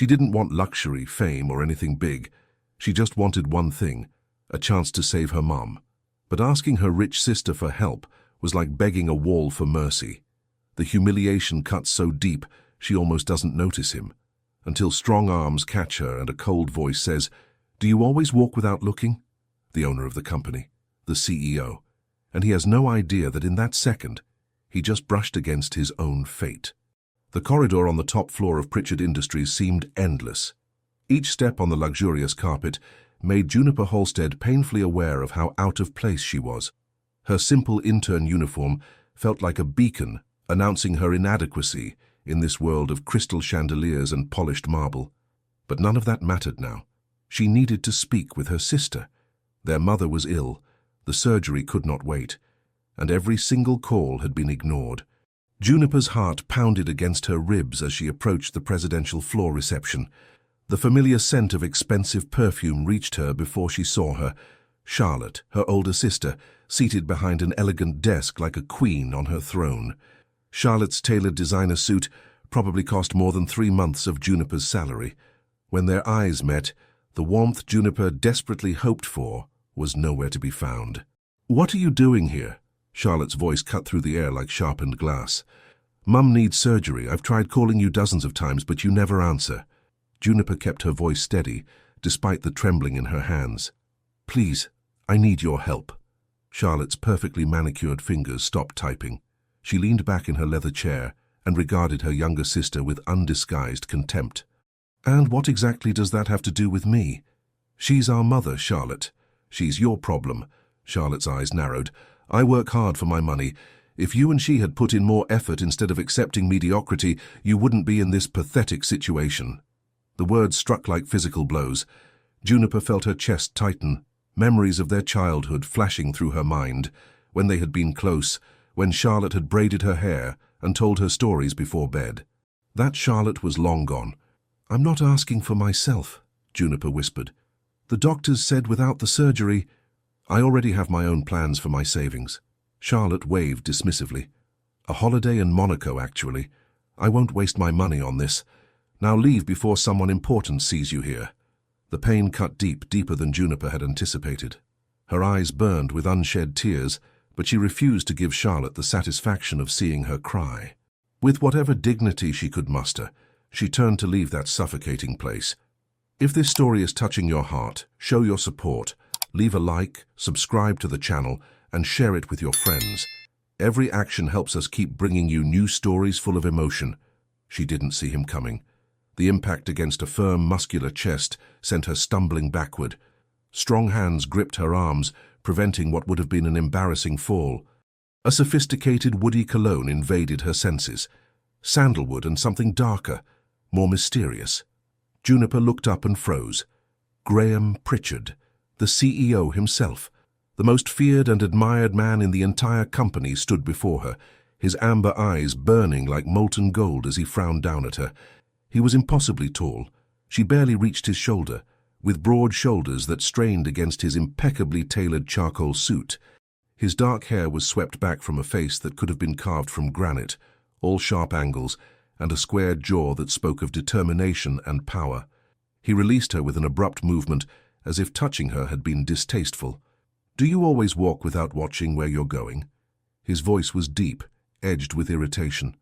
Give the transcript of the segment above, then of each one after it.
She didn't want luxury, fame, or anything big. She just wanted one thing, a chance to save her mom. But asking her rich sister for help was like begging a wall for mercy. The humiliation cuts so deep, she almost doesn't notice him, until strong arms catch her and a cold voice says, "Do you always walk without looking?" The owner of the company, the CEO, and he has no idea that in that second, he just brushed against his own fate. The corridor on the top floor of Pritchard Industries seemed endless. Each step on the luxurious carpet made Juniper Halstead painfully aware of how out of place she was. Her simple intern uniform felt like a beacon announcing her inadequacy in this world of crystal chandeliers and polished marble. But none of that mattered now. She needed to speak with her sister. Their mother was ill, the surgery could not wait, and every single call had been ignored. Juniper's heart pounded against her ribs as she approached the presidential floor reception. The familiar scent of expensive perfume reached her before she saw her. Charlotte, her older sister, seated behind an elegant desk like a queen on her throne. Charlotte's tailored designer suit probably cost more than 3 months of Juniper's salary. When their eyes met, the warmth Juniper desperately hoped for was nowhere to be found. "What are you doing here?" Charlotte's voice cut through the air like sharpened glass. "Mum needs surgery. I've tried calling you dozens of times, but you never answer." Juniper kept her voice steady, despite the trembling in her hands. "Please, I need your help." Charlotte's perfectly manicured fingers stopped typing. She leaned back in her leather chair and regarded her younger sister with undisguised contempt. "And what exactly does that have to do with me?" "She's our mother, Charlotte. She's your problem." Charlotte's eyes narrowed. "I work hard for my money. If you and she had put in more effort instead of accepting mediocrity, you wouldn't be in this pathetic situation." The words struck like physical blows. Juniper felt her chest tighten, memories of their childhood flashing through her mind, when they had been close, when Charlotte had braided her hair and told her stories before bed. That Charlotte was long gone. "I'm not asking for myself," Juniper whispered. "The doctors said without the surgery—" "I already have my own plans for my savings." Charlotte waved dismissively. "A holiday in Monaco, actually. I won't waste my money on this. Now leave before someone important sees you here." The pain cut deep, deeper than Juniper had anticipated. Her eyes burned with unshed tears, but she refused to give Charlotte the satisfaction of seeing her cry. With whatever dignity she could muster, she turned to leave that suffocating place. If this story is touching your heart, show your support. Leave a like, subscribe to the channel, and share it with your friends. Every action helps us keep bringing you new stories full of emotion. She didn't see him coming. The impact against a firm, muscular chest sent her stumbling backward. Strong hands gripped her arms, preventing what would have been an embarrassing fall. A sophisticated woody cologne invaded her senses. Sandalwood and something darker, more mysterious. Juniper looked up and froze. Graham Pritchard, the CEO himself, the most feared and admired man in the entire company, stood before her, his amber eyes burning like molten gold as he frowned down at her. He was impossibly tall. She barely reached his shoulder, with broad shoulders that strained against his impeccably tailored charcoal suit. His dark hair was swept back from a face that could have been carved from granite, all sharp angles, and a squared jaw that spoke of determination and power. He released her with an abrupt movement, as if touching her had been distasteful. "Do you always walk without watching where you're going?" His voice was deep, edged with irritation.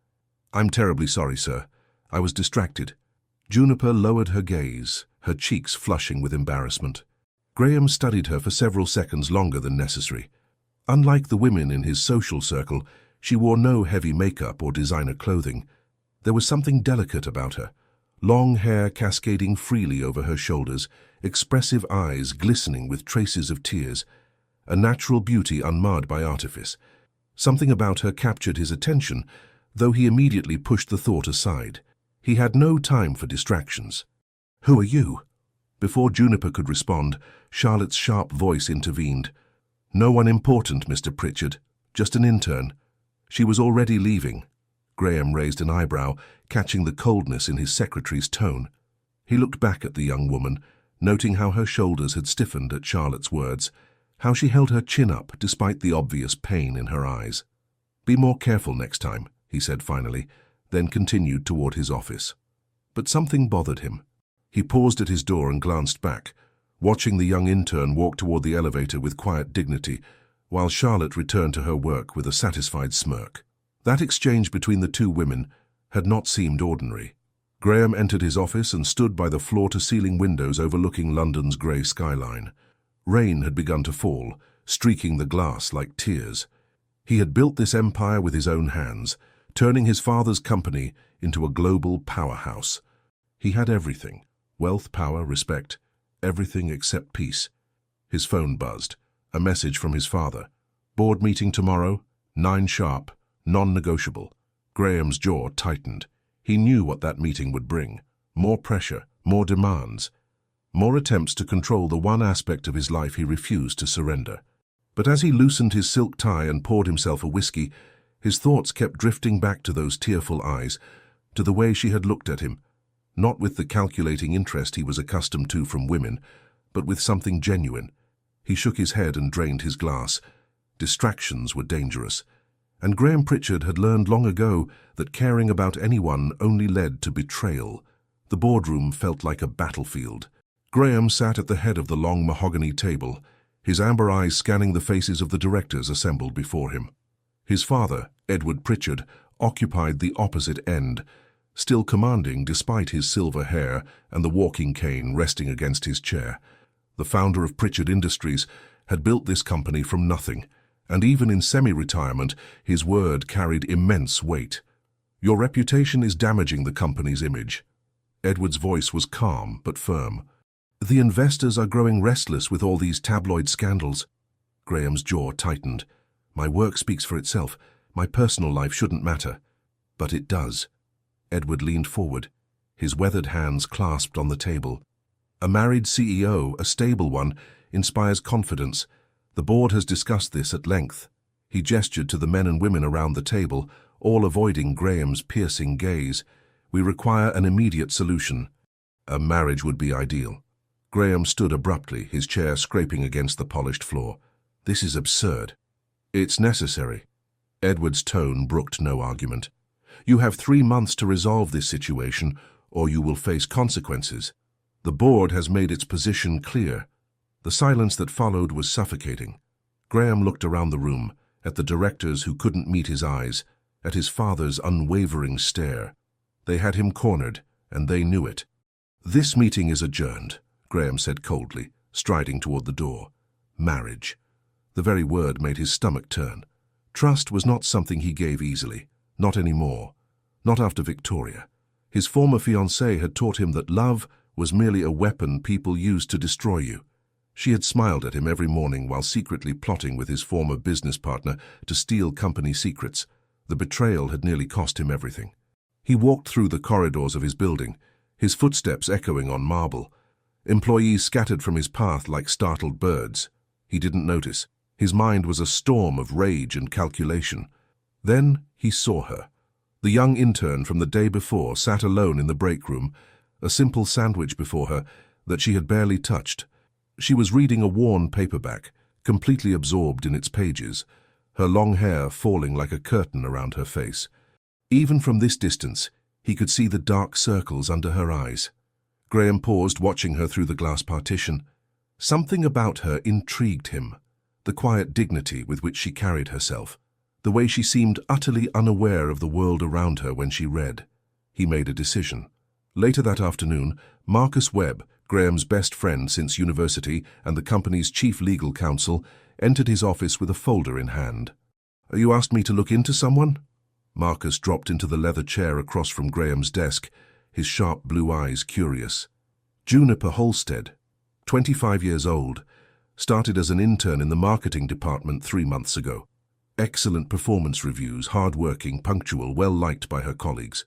"I'm terribly sorry, sir. I was distracted." Juniper lowered her gaze, her cheeks flushing with embarrassment. Graham studied her for several seconds longer than necessary. Unlike the women in his social circle, she wore no heavy makeup or designer clothing. There was something delicate about her. Long hair cascading freely over her shoulders, expressive eyes glistening with traces of tears, a natural beauty unmarred by artifice. Something about her captured his attention, though he immediately pushed the thought aside. He had no time for distractions. "Who are you?" Before Juniper could respond, Charlotte's sharp voice intervened. "No one important, Mr. Pritchard. Just an intern." She was already leaving. Graham raised an eyebrow, catching the coldness in his secretary's tone. He looked back at the young woman, noting how her shoulders had stiffened at Charlotte's words, how she held her chin up despite the obvious pain in her eyes. "Be more careful next time," he said finally, then continued toward his office. But something bothered him. He paused at his door and glanced back, watching the young intern walk toward the elevator with quiet dignity, while Charlotte returned to her work with a satisfied smirk. That exchange between the two women had not seemed ordinary. Graham entered his office and stood by the floor-to-ceiling windows overlooking London's grey skyline. Rain had begun to fall, streaking the glass like tears. He had built this empire with his own hands, turning his father's company into a global powerhouse. He had everything: wealth, power, respect, everything except peace. His phone buzzed. A message from his father. Board meeting tomorrow, 9 sharp, non-negotiable. Graham's jaw tightened. He knew what that meeting would bring. More pressure, more demands, more attempts to control the one aspect of his life he refused to surrender. But as he loosened his silk tie and poured himself a whiskey, his thoughts kept drifting back to those tearful eyes, to the way she had looked at him, not with the calculating interest he was accustomed to from women, but with something genuine. He shook his head and drained his glass. Distractions were dangerous, and Graham Pritchard had learned long ago that caring about anyone only led to betrayal. The boardroom felt like a battlefield. Graham sat at the head of the long mahogany table, his amber eyes scanning the faces of the directors assembled before him. His father, Edward Pritchard, occupied the opposite end, still commanding despite his silver hair and the walking cane resting against his chair. The founder of Pritchard Industries had built this company from nothing, and even in semi-retirement, his word carried immense weight. "Your reputation is damaging the company's image." Edward's voice was calm but firm. "The investors are growing restless with all these tabloid scandals." Graham's jaw tightened. "My work speaks for itself. My personal life shouldn't matter." "But it does." Edward leaned forward, his weathered hands clasped on the table. "A married CEO, a stable one, inspires confidence. The board has discussed this at length." He gestured to the men and women around the table, all avoiding Graham's piercing gaze. "We require an immediate solution. A marriage would be ideal." Graham stood abruptly, his chair scraping against the polished floor. "This is absurd." "It's necessary." Edward's tone brooked no argument. "You have 3 months to resolve this situation, or you will face consequences. The board has made its position clear." The silence that followed was suffocating. Graham looked around the room, at the directors who couldn't meet his eyes, at his father's unwavering stare. They had him cornered, and they knew it. "This meeting is adjourned," Graham said coldly, striding toward the door. Marriage. The very word made his stomach turn. Trust was not something he gave easily, not anymore, not after Victoria. His former fiancée had taught him that love was merely a weapon people used to destroy you. She had smiled at him every morning while secretly plotting with his former business partner to steal company secrets. The betrayal had nearly cost him everything. He walked through the corridors of his building, his footsteps echoing on marble. Employees scattered from his path like startled birds. He didn't notice. His mind was a storm of rage and calculation. Then he saw her. The young intern from the day before sat alone in the break room, a simple sandwich before her that she had barely touched. She was reading a worn paperback, completely absorbed in its pages, her long hair falling like a curtain around her face. Even from this distance, he could see the dark circles under her eyes. Graham paused, watching her through the glass partition. Something about her intrigued him, the quiet dignity with which she carried herself, the way she seemed utterly unaware of the world around her when she read. He made a decision. Later that afternoon, Marcus Webb, Graham's best friend since university and the company's chief legal counsel, entered his office with a folder in hand. "You asked me to look into someone?" Marcus dropped into the leather chair across from Graham's desk, his sharp blue eyes curious. Juniper Halstead, 25 years old, started as an intern in the marketing department 3 months ago. Excellent performance reviews, hard-working, punctual, well-liked by her colleagues.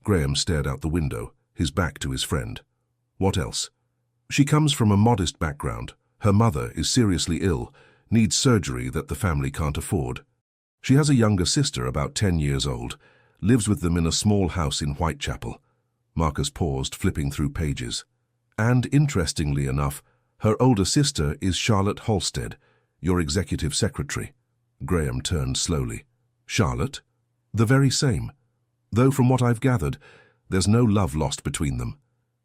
Graham stared out the window, his back to his friend. "What else?" "She comes from a modest background. Her mother is seriously ill, needs surgery that the family can't afford. She has a younger sister about 10 years old, lives with them in a small house in Whitechapel." Marcus paused, flipping through pages. "And interestingly enough, her older sister is Charlotte Halstead, your executive secretary." Graham turned slowly. "Charlotte?" "The very same. Though from what I've gathered, there's no love lost between them."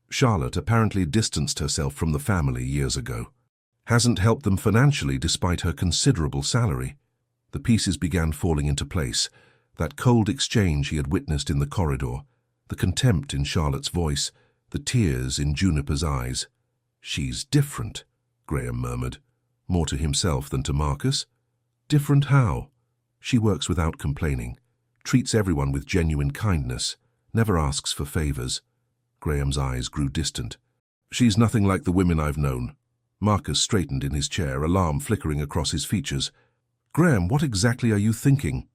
Charlotte apparently distanced herself from the family years ago. Hasn't helped them financially despite her considerable salary. The pieces began falling into place. That cold exchange he had witnessed in the corridor, the contempt in Charlotte's voice, the tears in Juniper's eyes. "She's different," Graham murmured, more to himself than to Marcus. "Different how?" "She works without complaining, treats everyone with genuine kindness, never asks for favors." Graham's eyes grew distant. "She's nothing like the women I've known." Marcus straightened in his chair, alarm flickering across his features. "Graham, what exactly are you thinking?"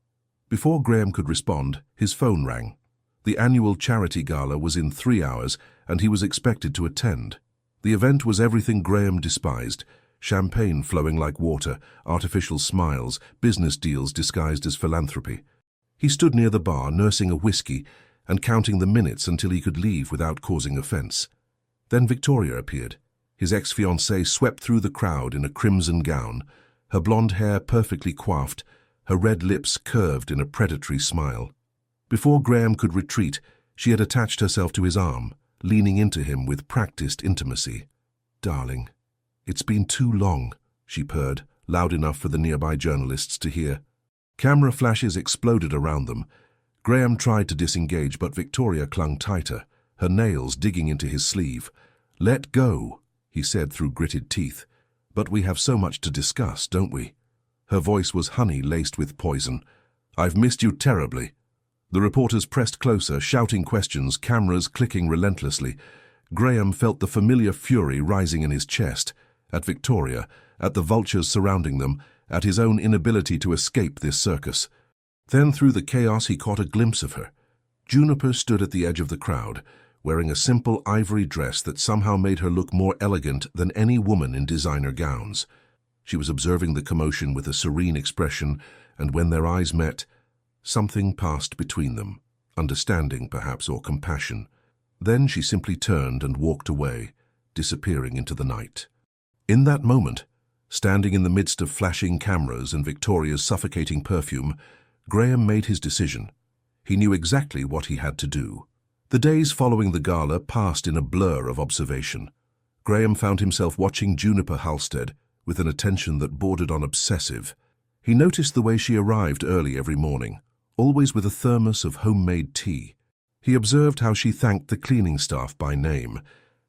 Before Graham could respond, his phone rang. The annual charity gala was in 3 hours, and he was expected to attend. The event was everything Graham despised: champagne flowing like water, artificial smiles, business deals disguised as philanthropy. He stood near the bar, nursing a whiskey and counting the minutes until he could leave without causing offense. Then Victoria appeared. His ex-fiancée swept through the crowd in a crimson gown, her blonde hair perfectly coiffed, her red lips curved in a predatory smile. Before Graham could retreat, she had attached herself to his arm, leaning into him with practiced intimacy. "Darling, it's been too long," she purred, loud enough for the nearby journalists to hear. Camera flashes exploded around them. Graham tried to disengage, but Victoria clung tighter, her nails digging into his sleeve. "Let go," he said through gritted teeth. "But we have so much to discuss, don't we?" Her voice was honey laced with poison. "I've missed you terribly." The reporters pressed closer, shouting questions, cameras clicking relentlessly. Graham felt the familiar fury rising in his chest, at Victoria, at the vultures surrounding them, at his own inability to escape this circus. Then through the chaos he caught a glimpse of her. Juniper stood at the edge of the crowd, wearing a simple ivory dress that somehow made her look more elegant than any woman in designer gowns. She was observing the commotion with a serene expression, and when their eyes met, something passed between them, understanding perhaps, or compassion. Then she simply turned and walked away, disappearing into the night. In that moment, standing in the midst of flashing cameras and Victoria's suffocating perfume, Graham made his decision. He knew exactly what he had to do. The days following the gala passed in a blur of observation. Graham found himself watching Juniper Halstead with an attention that bordered on obsessive. He noticed the way she arrived early every morning, always with a thermos of homemade tea. He observed how she thanked the cleaning staff by name,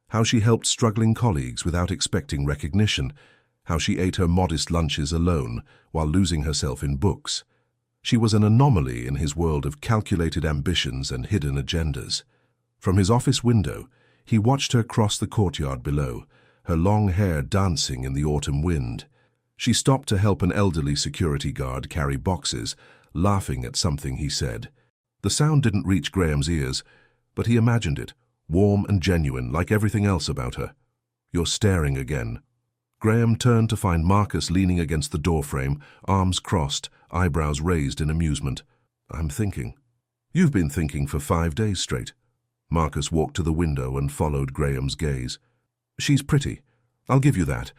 how she helped struggling colleagues without expecting recognition, how she ate her modest lunches alone while losing herself in books. She was an anomaly in his world of calculated ambitions and hidden agendas. From his office window, he watched her cross the courtyard below, her long hair dancing in the autumn wind. She stopped to help an elderly security guard carry boxes, laughing at something he said. The sound didn't reach Graham's ears, but he imagined it, warm and genuine, like everything else about her. "You're staring again." Graham turned to find Marcus leaning against the doorframe, arms crossed, eyebrows raised in amusement. "I'm thinking." "You've been thinking for 5 days straight." Marcus walked to the window and followed Graham's gaze. "She's pretty, I'll give you that,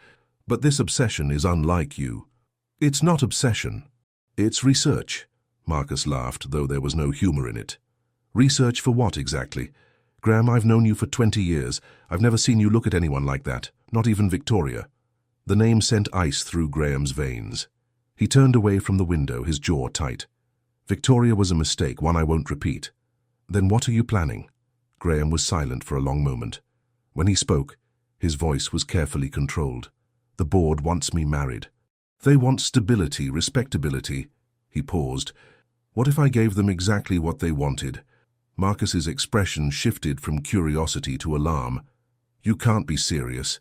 but this obsession is unlike you." "It's not obsession. It's research." Marcus laughed, though there was no humor in it. "Research for what exactly?" "Graham, I've known you for 20 years. I've never seen you look at anyone like that, not even Victoria." The name sent ice through Graham's veins. He turned away from the window, his jaw tight. "Victoria was a mistake, one I won't repeat." "Then what are you planning?" Graham was silent for a long moment. When he spoke, his voice was carefully controlled. "The board wants me married. They want stability, respectability." He paused. "What if I gave them exactly what they wanted?" Marcus's expression shifted from curiosity to alarm. "You can't be serious."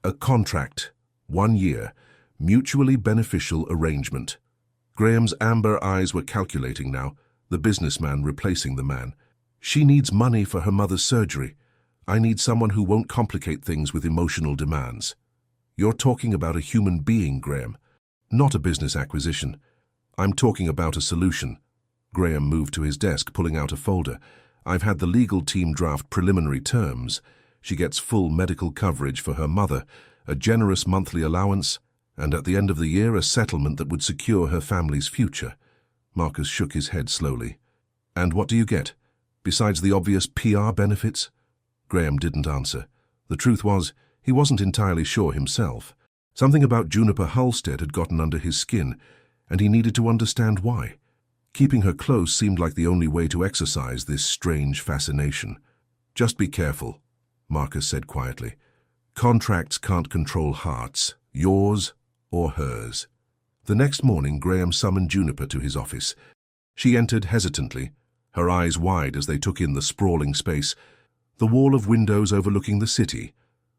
"A contract. 1 year. Mutually beneficial arrangement." Graham's amber eyes were calculating now, the businessman replacing the man. "She needs money for her mother's surgery. I need someone who won't complicate things with emotional demands." "You're talking about a human being, Graham, not a business acquisition." "I'm talking about a solution." Graham moved to his desk, pulling out a folder. "I've had the legal team draft preliminary terms. She gets full medical coverage for her mother, a generous monthly allowance, and at the end of the year a settlement that would secure her family's future." Marcus shook his head slowly. "And what do you get, besides the obvious PR benefits?" Graham didn't answer. The truth was, he wasn't entirely sure himself. Something about Juniper Halstead had gotten under his skin, and he needed to understand why. Keeping her close seemed like the only way to exercise this strange fascination. "Just be careful," Marcus said quietly. "Contracts can't control hearts, yours or hers." The next morning, Graham summoned Juniper to his office. She entered hesitantly, her eyes wide as they took in the sprawling space, the wall of windows overlooking the city,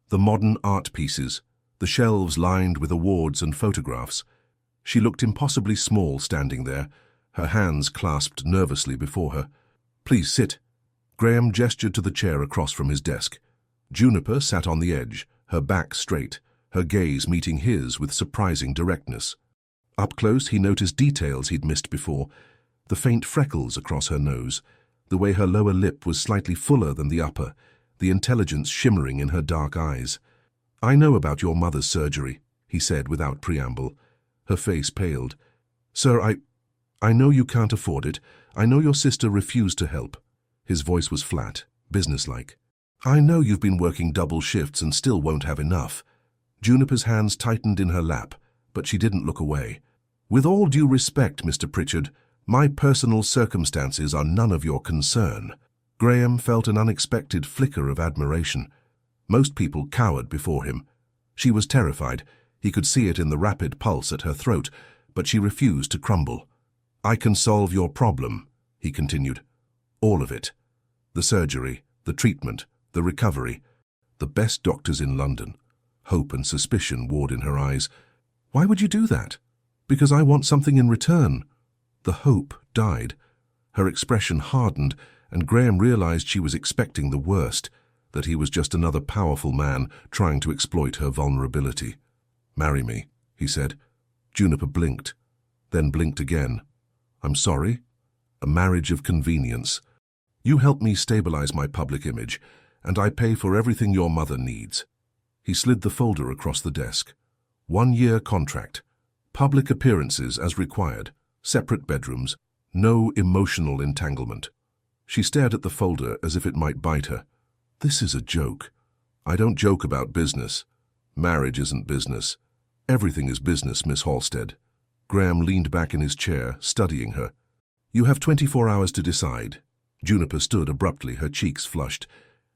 the modern art pieces, the shelves lined with awards and photographs. She looked impossibly small standing there, her hands clasped nervously before her. "Please sit." Graham gestured to the chair across from his desk. Juniper sat on the edge, her back straight, her gaze meeting his with surprising directness. Up close, he noticed details he'd missed before: the faint freckles across her nose, the way her lower lip was slightly fuller than the upper, the intelligence shimmering in her dark eyes. "I know about your mother's surgery," he said without preamble. Her face paled. "Sir, I know you can't afford it. I know your sister refused to help." His voice was flat, businesslike. "I know you've been working double shifts and still won't have enough." Juniper's hands tightened in her lap, but she didn't look away. "With all due respect, Mr. Pritchard, my personal circumstances are none of your concern." Graham felt an unexpected flicker of admiration. Most people cowered before him. She was terrified. He could see it in the rapid pulse at her throat, but she refused to crumble. "I can solve your problem," he continued. "All of it. The surgery, the treatment, the recovery. The best doctors in London." Hope and suspicion warred in her eyes. "Why would you do that?" "Because I want something in return." The hope died. Her expression hardened, and Graham realized she was expecting the worst, that he was just another powerful man trying to exploit her vulnerability. "Marry me," he said. Juniper blinked, then blinked again. "I'm sorry? A marriage of convenience. You help me stabilize my public image, and I pay for everything your mother needs." He slid the folder across the desk. 1-year contract. Public appearances as required. Separate bedrooms. No emotional entanglement. She stared at the folder as if it might bite her. "This is a joke." "I don't joke about business. Marriage isn't business. Everything is business, Miss Halstead." Graham leaned back in his chair, studying her. "You have 24 hours to decide." Juniper stood abruptly, her cheeks flushed.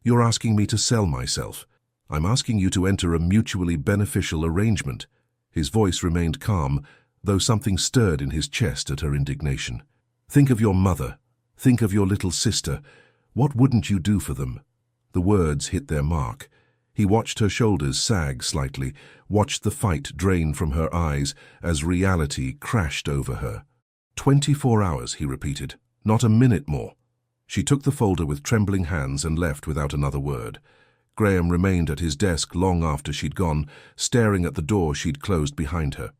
"You're asking me to sell myself. I'm asking you to enter a mutually beneficial arrangement." His voice remained calm, though something stirred in his chest at her indignation. "Think of your mother. Think of your little sister. What wouldn't you do for them?" The words hit their mark. He watched her shoulders sag slightly, watched the fight drain from her eyes as reality crashed over her. 24 hours, he repeated. Not a minute more. She took the folder with trembling hands and left without another word. Graham remained at his desk long after she'd gone, staring at the door she'd closed behind her.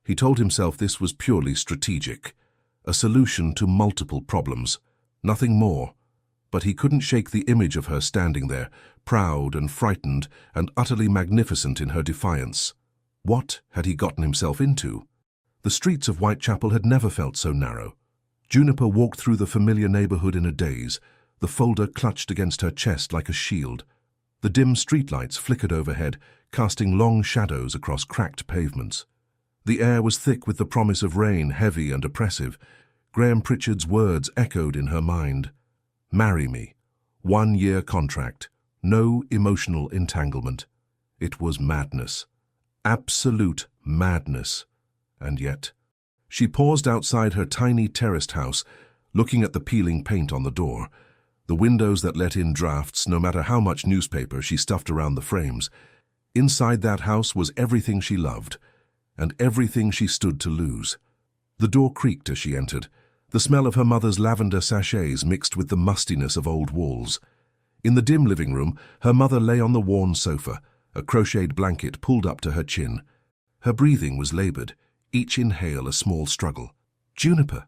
He told himself this was purely strategic, a solution to multiple problems, nothing more. But he couldn't shake the image of her standing there, proud and frightened and utterly magnificent in her defiance. What had he gotten himself into? The streets of Whitechapel had never felt so narrow. Juniper walked through the familiar neighborhood in a daze, the folder clutched against her chest like a shield. The dim streetlights flickered overhead, casting long shadows across cracked pavements. The air was thick with the promise of rain, heavy and oppressive. Graham Pritchard's words echoed in her mind. "Marry me. 1-year contract. No emotional entanglement." It was madness. Absolute madness. And yet, she paused outside her tiny terraced house, looking at the peeling paint on the door, the windows that let in drafts no matter how much newspaper she stuffed around the frames. Inside that house was everything she loved, and everything she stood to lose. The door creaked as she entered, the smell of her mother's lavender sachets mixed with the mustiness of old walls. In the dim living room, her mother lay on the worn sofa, a crocheted blanket pulled up to her chin. Her breathing was labored, each inhale a small struggle. "Juniper."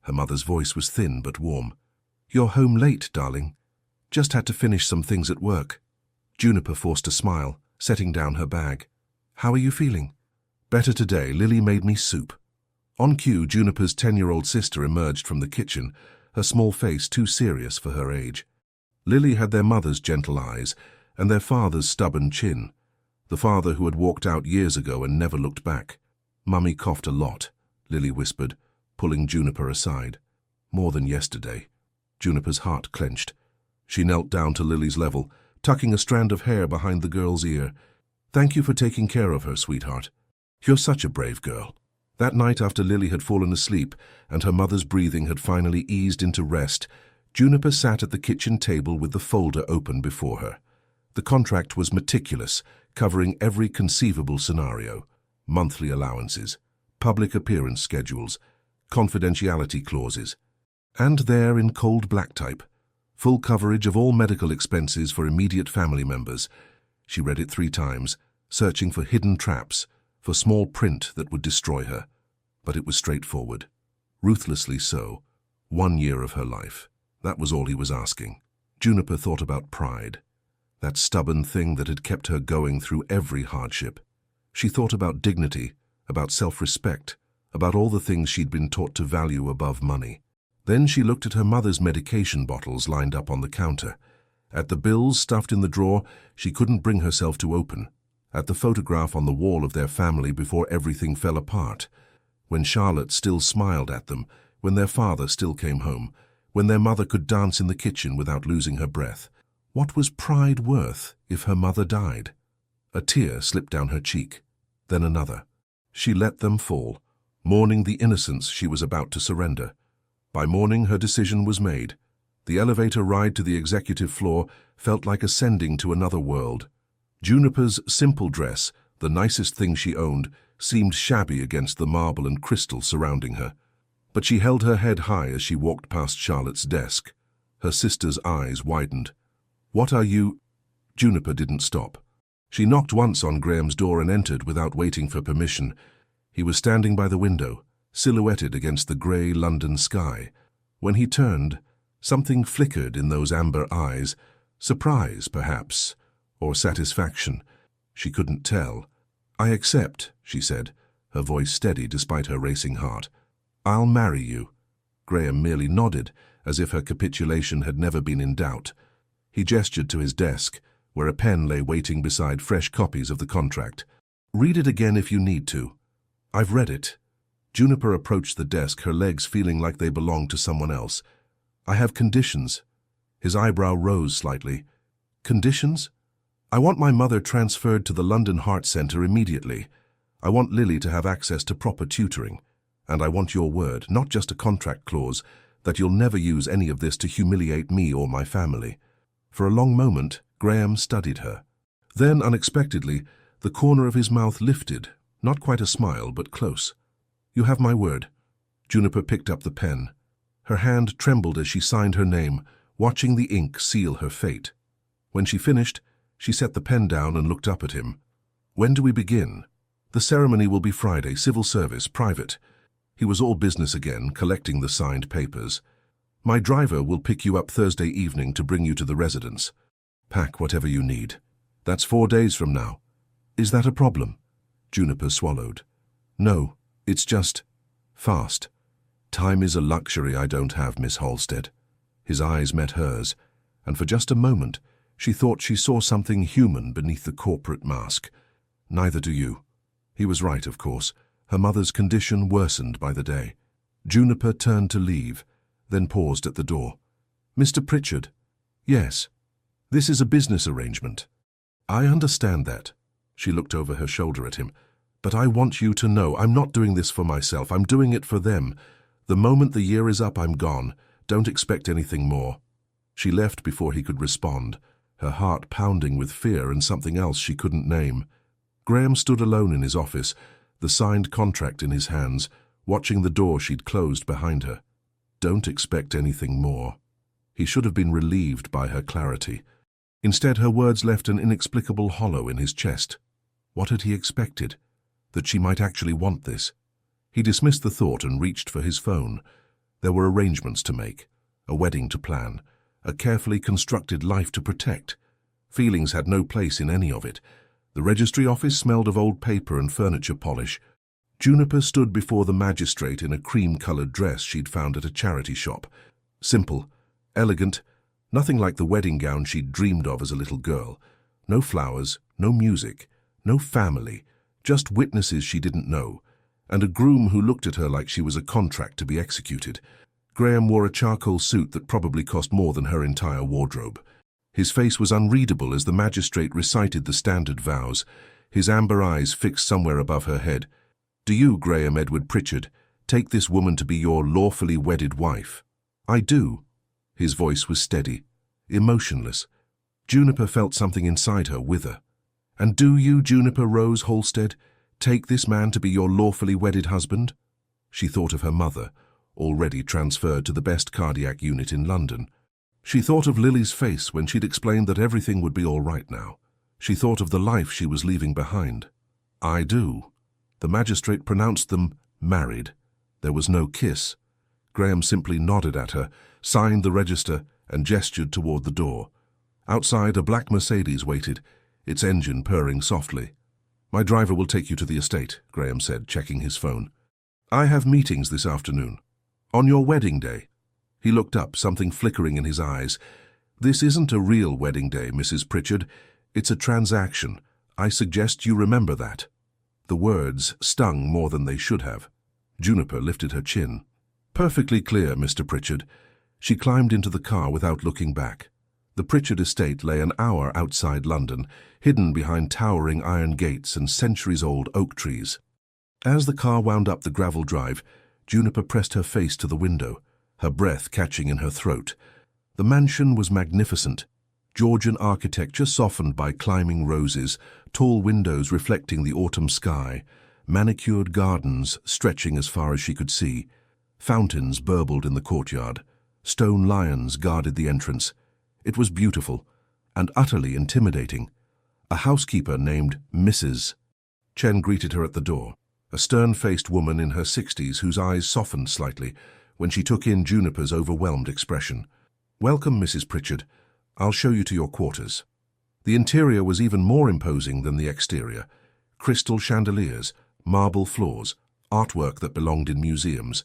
Her mother's voice was thin but warm. "You're home late, darling. Just had to finish some things at work." Juniper forced a smile, setting down her bag. "How are you feeling?" "Better today. Lily made me soup." On cue, Juniper's 10-year-old sister emerged from the kitchen, her small face too serious for her age. Lily had their mother's gentle eyes and their father's stubborn chin. The father who had walked out years ago and never looked back. "Mummy coughed a lot," Lily whispered, pulling Juniper aside. "More than yesterday." Juniper's heart clenched. She knelt down to Lily's level, tucking a strand of hair behind the girl's ear. "Thank you for taking care of her, sweetheart. You're such a brave girl." That night, after Lily had fallen asleep and her mother's breathing had finally eased into rest, Juniper sat at the kitchen table with the folder open before her. The contract was meticulous, covering every conceivable scenario: monthly allowances, public appearance schedules, confidentiality clauses. And there, in cold black type, full coverage of all medical expenses for immediate family members. She read it 3 times, searching for hidden traps, for small print that would destroy her. But it was straightforward. Ruthlessly so. 1 year of her life. That was all he was asking. Juniper thought about pride. That stubborn thing that had kept her going through every hardship. She thought about dignity, about self-respect, about all the things she'd been taught to value above money. Then she looked at her mother's medication bottles lined up on the counter. At the bills stuffed in the drawer she couldn't bring herself to open. At the photograph on the wall of their family before everything fell apart. When Charlotte still smiled at them, when their father still came home, when their mother could dance in the kitchen without losing her breath. What was pride worth if her mother died? A tear slipped down her cheek, then another. She let them fall, mourning the innocence she was about to surrender. By morning, her decision was made. The elevator ride to the executive floor felt like ascending to another world. Juniper's simple dress, the nicest thing she owned, seemed shabby against the marble and crystal surrounding her. But she held her head high as she walked past Charlotte's desk. Her sister's eyes widened. "What are you—" Juniper didn't stop. She knocked once on Graham's door and entered without waiting for permission. He was standing by the window, silhouetted against the grey London sky. When he turned, something flickered in those amber eyes. Surprise, perhaps, or satisfaction. She couldn't tell. "I accept," she said, her voice steady despite her racing heart. "I'll marry you." Graham merely nodded, as if her capitulation had never been in doubt. He gestured to his desk, where a pen lay waiting beside fresh copies of the contract. "Read it again if you need to." "I've read it." Juniper approached the desk, her legs feeling like they belonged to someone else. "I have conditions." His eyebrow rose slightly. "Conditions?" "I want my mother transferred to the London Heart Centre immediately. I want Lily to have access to proper tutoring. And I want your word, not just a contract clause, that you'll never use any of this to humiliate me or my family." For a long moment, Graham studied her. Then, unexpectedly, the corner of his mouth lifted, not quite a smile, but close. "You have my word." Juniper picked up the pen. Her hand trembled as she signed her name, watching the ink seal her fate. When she finished, she set the pen down and looked up at him. "When do we begin?" "The ceremony will be Friday, civil service, private." He was all business again, collecting the signed papers. "My driver will pick you up Thursday evening to bring you to the residence. Pack whatever you need. That's 4 days from now." "Is that a problem?" Juniper swallowed. "No, it's just fast. Time is a luxury I don't have, Miss Halstead." His eyes met hers, and for just a moment she thought she saw something human beneath the corporate mask. "Neither do you." He was right, of course. Her mother's condition worsened by the day. Juniper turned to leave, then paused at the door. "Mr. Pritchard?" "Yes. This is a business arrangement." "I understand that." She looked over her shoulder at him. "But I want you to know I'm not doing this for myself. I'm doing it for them. The moment the year is up, I'm gone. Don't expect anything more." She left before he could respond, her heart pounding with fear and something else she couldn't name. Graham stood alone in his office, the signed contract in his hands, watching the door she'd closed behind her. Don't expect anything more. He should have been relieved by her clarity. Instead, her words left an inexplicable hollow in his chest. What had he expected? That she might actually want this? He dismissed the thought and reached for his phone. There were arrangements to make, a wedding to plan, a carefully constructed life to protect. Feelings had no place in any of it. The registry office smelled of old paper and furniture polish. Juniper stood before the magistrate in a cream-colored dress she'd found at a charity shop. Simple, elegant, Nothing like the wedding gown she'd dreamed of as a little girl. No flowers, no music, no family, just witnesses she didn't know, and a groom who looked at her like she was a contract to be executed. Graham wore a charcoal suit that probably cost more than her entire wardrobe. His face was unreadable as the magistrate recited the standard vows, his amber eyes fixed somewhere above her head. "Do you, Graham Edward Pritchard, take this woman to be your lawfully wedded wife?" "I do." His voice was steady, emotionless. Juniper felt something inside her wither. "And do you, Juniper Rose Halstead, take this man to be your lawfully wedded husband?" She thought of her mother, already transferred to the best cardiac unit in London. She thought of Lily's face when she'd explained that everything would be all right now. She thought of the life she was leaving behind. "I do." The magistrate pronounced them married. There was no kiss. Graham simply nodded at her, signed the register, and gestured toward the door. Outside, a black Mercedes waited, its engine purring softly. "My driver will take you to the estate," Graham said, checking his phone. "I have meetings this afternoon." "On your wedding day?" He looked up, something flickering in his eyes. "This isn't a real wedding day, Mrs. Pritchard. It's a transaction. I suggest you remember that." The words stung more than they should have. Juniper lifted her chin. "Perfectly clear, Mr. Pritchard." She climbed into the car without looking back. The Pritchard estate lay an hour outside London, hidden behind towering iron gates and centuries-old oak trees. As the car wound up the gravel drive, Juniper pressed her face to the window, her breath catching in her throat. The mansion was magnificent. Georgian architecture softened by climbing roses, tall windows reflecting the autumn sky, manicured gardens stretching as far as she could see. Fountains burbled in the courtyard. Stone lions guarded the entrance. It was beautiful and utterly intimidating. A housekeeper named Mrs. Chen greeted her at the door, a stern-faced woman in her 60s whose eyes softened slightly when she took in Juniper's overwhelmed expression. "Welcome, Mrs. Pritchard. I'll show you to your quarters." The interior was even more imposing than the exterior. Crystal chandeliers, marble floors, artwork that belonged in museums.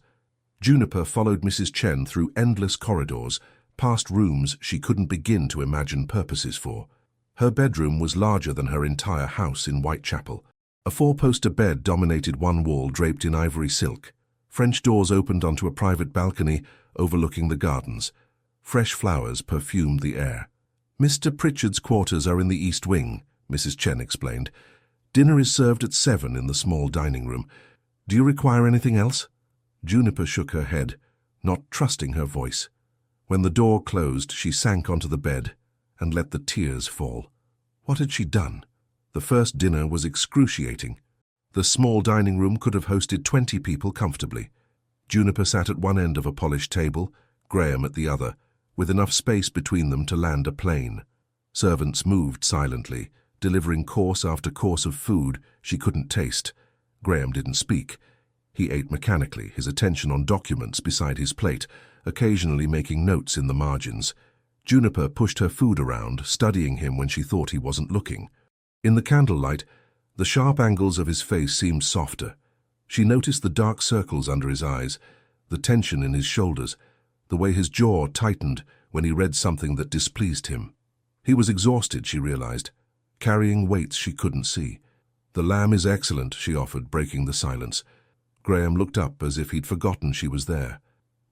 Juniper followed Mrs. Chen through endless corridors, past rooms she couldn't begin to imagine purposes for. Her bedroom was larger than her entire house in Whitechapel. A four-poster bed dominated one wall draped in ivory silk. French doors opened onto a private balcony overlooking the gardens. Fresh flowers perfumed the air. "Mr. Pritchard's quarters are in the East Wing," Mrs. Chen explained. "Dinner is served at 7 in the small dining room. Do you require anything else?" Juniper shook her head, not trusting her voice. When the door closed, she sank onto the bed and let the tears fall. What had she done? The first dinner was excruciating. The small dining room could have hosted 20 people comfortably. Juniper sat at one end of a polished table, Graham at the other, with enough space between them to land a plane. Servants moved silently, delivering course after course of food she couldn't taste. Graham didn't speak. He ate mechanically, his attention on documents beside his plate, occasionally making notes in the margins. Juniper pushed her food around, studying him when she thought he wasn't looking. In the candlelight, the sharp angles of his face seemed softer. She noticed the dark circles under his eyes, the tension in his shoulders, the way his jaw tightened when he read something that displeased him. He was exhausted, she realized, carrying weights she couldn't see. "The lamb is excellent," she offered, breaking the silence. Graham looked up as if he'd forgotten she was there.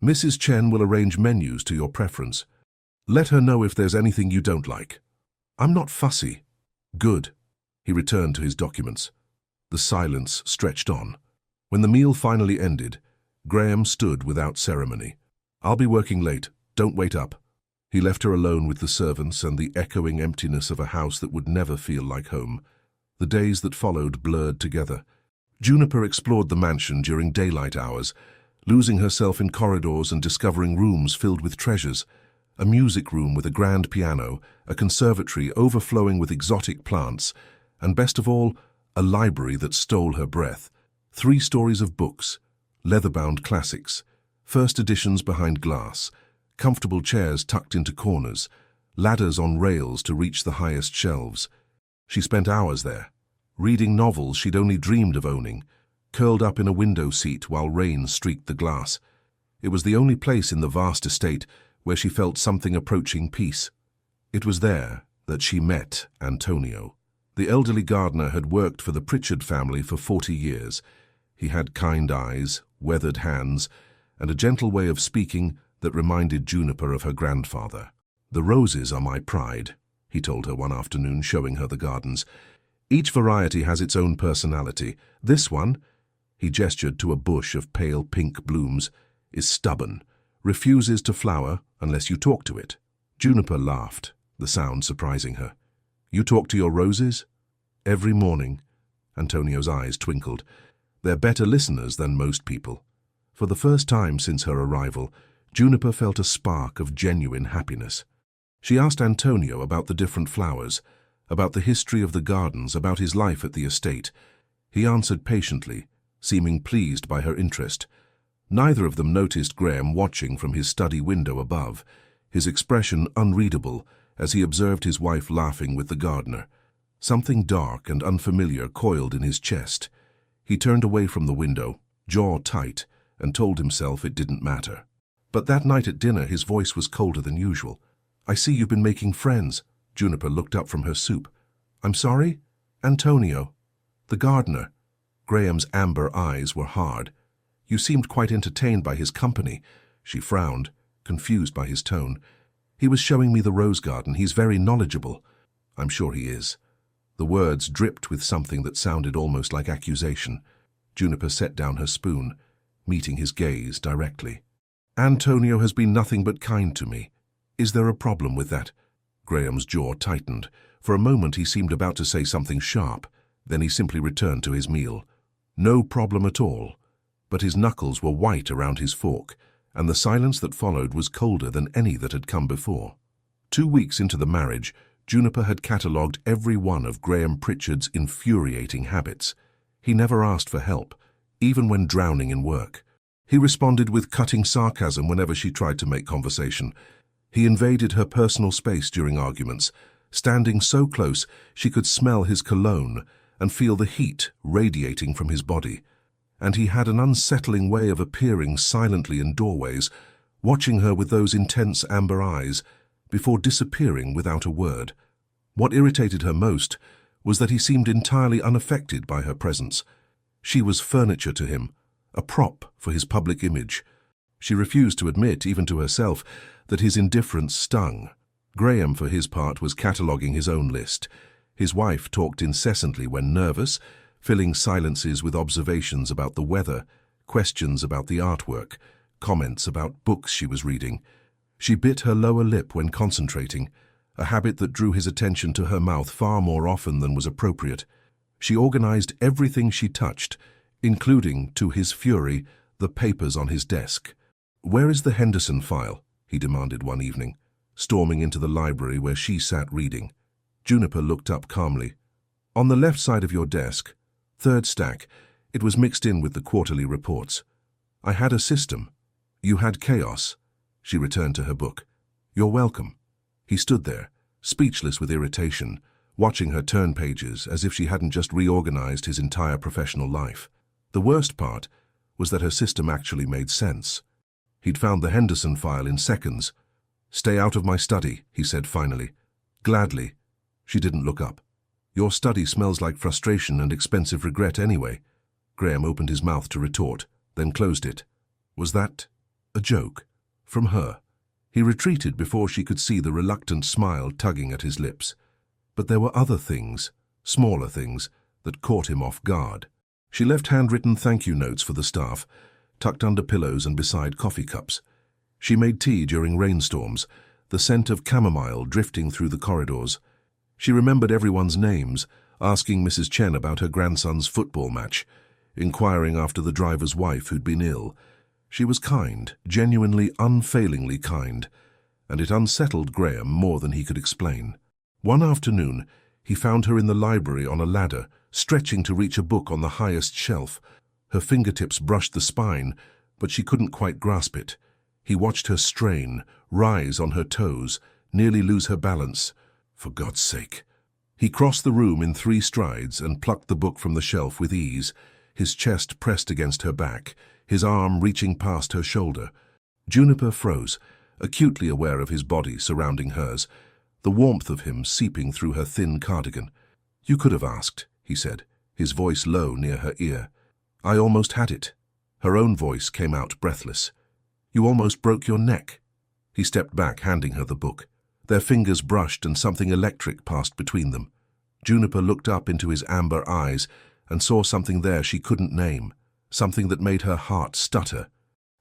"Mrs. Chen will arrange menus to your preference. Let her know if there's anything you don't like." "I'm not fussy." "Good." He returned to his documents. The silence stretched on. When the meal finally ended, Graham stood without ceremony. "I'll be working late. Don't wait up." He left her alone with the servants and the echoing emptiness of a house that would never feel like home. The days that followed blurred together. Juniper explored the mansion during daylight hours, losing herself in corridors and discovering rooms filled with treasures. A music room with a grand piano, a conservatory overflowing with exotic plants, and best of all, a library that stole her breath. 3 stories of books, leather-bound classics, first editions behind glass, comfortable chairs tucked into corners, ladders on rails to reach the highest shelves. She spent hours there, reading novels she'd only dreamed of owning, curled up in a window seat while rain streaked the glass. It was the only place in the vast estate where she felt something approaching peace. It was there that she met Antonio. The elderly gardener had worked for the Pritchard family for 40 years. He had kind eyes, weathered hands, and a gentle way of speaking that reminded Juniper of her grandfather. "The roses are my pride," he told her one afternoon, showing her the gardens. "Each variety has its own personality. This one," he gestured to a bush of pale pink blooms, "is stubborn, refuses to flower unless you talk to it." Juniper laughed, the sound surprising her. "You talk to your roses?" "Every morning." Antonio's eyes twinkled. "They're better listeners than most people." For the first time since her arrival, Juniper felt a spark of genuine happiness. She asked Antonio about the different flowers, about the history of the gardens, about his life at the estate. He answered patiently, seeming pleased by her interest. Neither of them noticed Graham watching from his study window above, his expression unreadable as he observed his wife laughing with the gardener. Something dark and unfamiliar coiled in his chest. He turned away from the window, jaw tight, and told himself it didn't matter. But that night at dinner his voice was colder than usual. "I see you've been making friends." Juniper looked up from her soup. "I'm sorry?" "Antonio." "The gardener." Graham's amber eyes were hard. "You seemed quite entertained by his company." She frowned, confused by his tone. "He was showing me the rose garden. He's very knowledgeable." "I'm sure he is." The words dripped with something that sounded almost like accusation. Juniper set down her spoon, meeting his gaze directly. "Antonio has been nothing but kind to me. Is there a problem with that?" Graham's jaw tightened. For a moment he seemed about to say something sharp. Then he simply returned to his meal. No problem at all. But his knuckles were white around his fork, and the silence that followed was colder than any that had come before. 2 weeks into the marriage, Juniper had catalogued every one of Graham Pritchard's infuriating habits. He never asked for help, even when drowning in work. He responded with cutting sarcasm whenever she tried to make conversation. He invaded her personal space during arguments, standing so close she could smell his cologne and feel the heat radiating from his body. And he had an unsettling way of appearing silently in doorways, watching her with those intense amber eyes, before disappearing without a word. What irritated her most was that he seemed entirely unaffected by her presence. She was furniture to him, a prop for his public image. She refused to admit, even to herself, that his indifference stung. Graham, for his part, was cataloguing his own list. His wife talked incessantly when nervous, filling silences with observations about the weather, questions about the artwork, comments about books she was reading. She bit her lower lip when concentrating, a habit that drew his attention to her mouth far more often than was appropriate. She organized everything she touched, including, to his fury, the papers on his desk. "Where is the Henderson file?" he demanded one evening, storming into the library where she sat reading. Juniper looked up calmly. "On the left side of your desk, third stack. It was mixed in with the quarterly reports. I had a system. You had chaos." She returned to her book. "You're welcome." He stood there, speechless with irritation, watching her turn pages as if she hadn't just reorganized his entire professional life. The worst part was that her system actually made sense. He'd found the Henderson file in seconds. "Stay out of my study," he said finally. "Gladly." She didn't look up. "Your study smells like frustration and expensive regret anyway." Graham opened his mouth to retort, then closed it. Was that a joke? From her? He retreated before she could see the reluctant smile tugging at his lips. But there were other things, smaller things, that caught him off guard. She left handwritten thank you notes for the staff, tucked under pillows and beside coffee cups. She made tea during rainstorms, the scent of chamomile drifting through the corridors. She remembered everyone's names, asking Mrs. Chen about her grandson's football match, inquiring after the driver's wife who'd been ill. She was kind, genuinely, unfailingly kind, and it unsettled Graham more than he could explain. One afternoon, he found her in the library on a ladder, stretching to reach a book on the highest shelf. Her fingertips brushed the spine, but she couldn't quite grasp it. He watched her strain, rise on her toes, nearly lose her balance. For God's sake. He crossed the room in 3 strides and plucked the book from the shelf with ease, his chest pressed against her back, his arm reaching past her shoulder. Juniper froze, acutely aware of his body surrounding hers, the warmth of him seeping through her thin cardigan. "You could have asked," he said, his voice low near her ear. "I almost had it." Her own voice came out breathless. "You almost broke your neck." He stepped back, handing her the book. Their fingers brushed and something electric passed between them. Juniper looked up into his amber eyes and saw something there she couldn't name, something that made her heart stutter.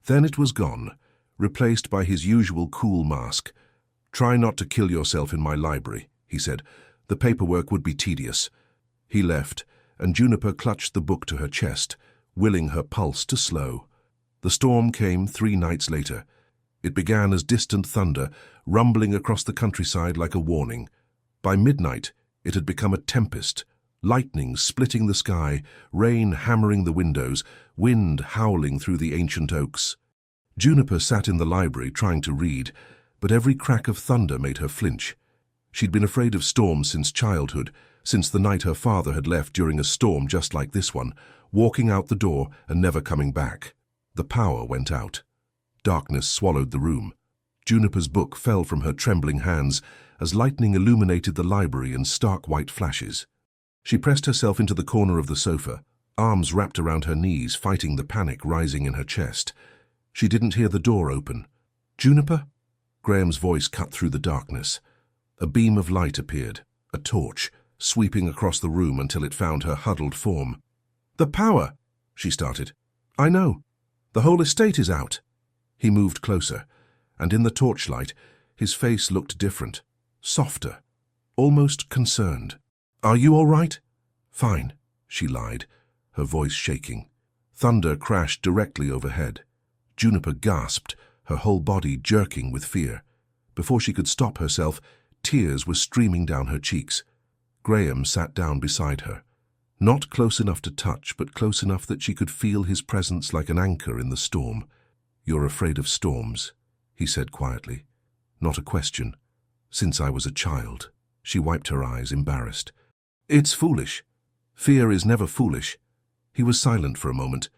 Then it was gone, replaced by his usual cool mask. "Try not to kill yourself in my library," he said. "The paperwork would be tedious." He left, and Juniper clutched the book to her chest, willing her pulse to slow. The storm came 3 nights later. It began as distant thunder, rumbling across the countryside like a warning. By midnight, it had become a tempest, lightning splitting the sky, rain hammering the windows, wind howling through the ancient oaks. Juniper sat in the library trying to read, but every crack of thunder made her flinch. She'd been afraid of storms since childhood, since the night her father had left during a storm just like this one, walking out the door and never coming back. The power went out. Darkness swallowed the room. Juniper's book fell from her trembling hands as lightning illuminated the library in stark white flashes. She pressed herself into the corner of the sofa, arms wrapped around her knees, fighting the panic rising in her chest. She didn't hear the door open. "Juniper?" Graham's voice cut through the darkness. A beam of light appeared, a torch, sweeping across the room until it found her huddled form. "The power," she started. "I know. The whole estate is out." He moved closer, and in the torchlight, his face looked different, softer, almost concerned. "Are you all right?" "Fine," she lied, her voice shaking. Thunder crashed directly overhead. Juniper gasped, her whole body jerking with fear. Before she could stop herself, tears were streaming down her cheeks. Graham sat down beside her. Not close enough to touch, but close enough that she could feel his presence like an anchor in the storm. "You're afraid of storms," he said quietly. "Not a question. Since I was a child." She wiped her eyes, embarrassed. "It's foolish. Fear is never foolish." He was silent for a moment.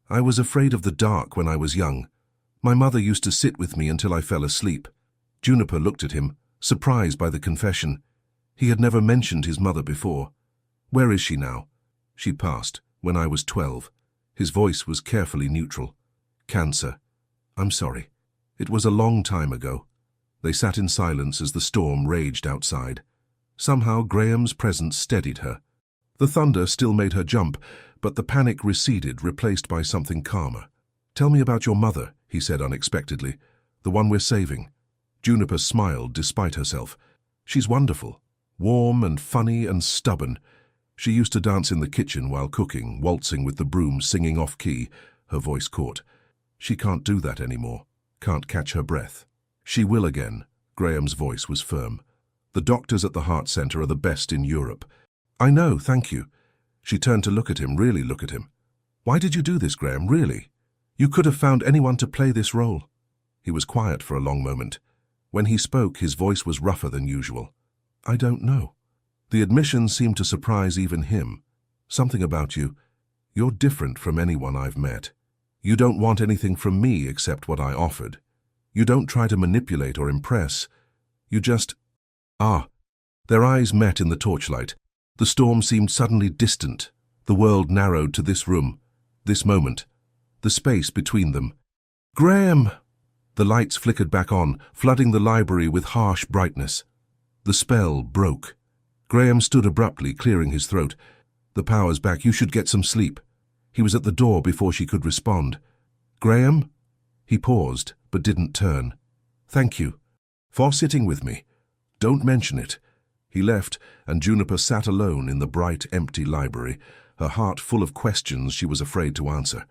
"I was afraid of the dark when I was young. My mother used to sit with me until I fell asleep." Juniper looked at him, surprised by the confession. He had never mentioned his mother before. "Where is she now?" "She passed when I was 12. His voice was carefully neutral. "Cancer. I'm sorry. It was a long time ago." They sat in silence as the storm raged outside. Somehow Graham's presence steadied her. The thunder still made her jump, but the panic receded, replaced by something calmer. "Tell me about your mother," he said unexpectedly. "The one we're saving." Juniper smiled despite herself. "She's wonderful. Warm and funny and stubborn. She used to dance in the kitchen while cooking, waltzing with the broom, singing off-key." Her voice caught. "She can't do that anymore. Can't catch her breath." "She will again." Graham's voice was firm. "The doctors at the Heart Center are the best in Europe." "I know, thank you." She turned to look at him, really look at him. "Why did you do this, Graham, really? You could have found anyone to play this role." He was quiet for a long moment. When he spoke, his voice was rougher than usual. "I don't know." The admission seemed to surprise even him. "Something about you. You're different from anyone I've met. You don't want anything from me except what I offered. You don't try to manipulate or impress. You just—" "Ah." Their eyes met in the torchlight. The storm seemed suddenly distant. The world narrowed to this room, this moment, the space between them. "Graham!" The lights flickered back on, flooding the library with harsh brightness. The spell broke. Graham stood abruptly, clearing his throat. "The power's back. You should get some sleep." He was at the door before she could respond. "Graham?" He paused, but didn't turn. "Thank you for sitting with me. Don't mention it." He left, and Juniper sat alone in the bright, empty library, her heart full of questions she was afraid to answer.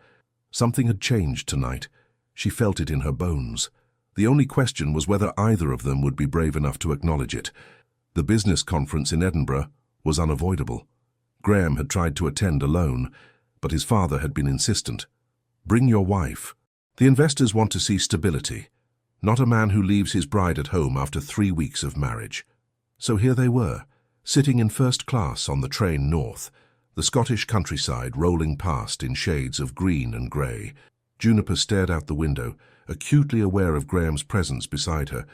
Something had changed tonight. She felt it in her bones. The only question was whether either of them would be brave enough to acknowledge it. The business conference in Edinburgh was unavoidable. Graham had tried to attend alone, but his father had been insistent. "Bring your wife. The investors want to see stability, not a man who leaves his bride at home after 3 weeks of marriage." So here they were, sitting in first class on the train north, the Scottish countryside rolling past in shades of green and grey. Juniper stared out the window, acutely aware of Graham's presence beside her,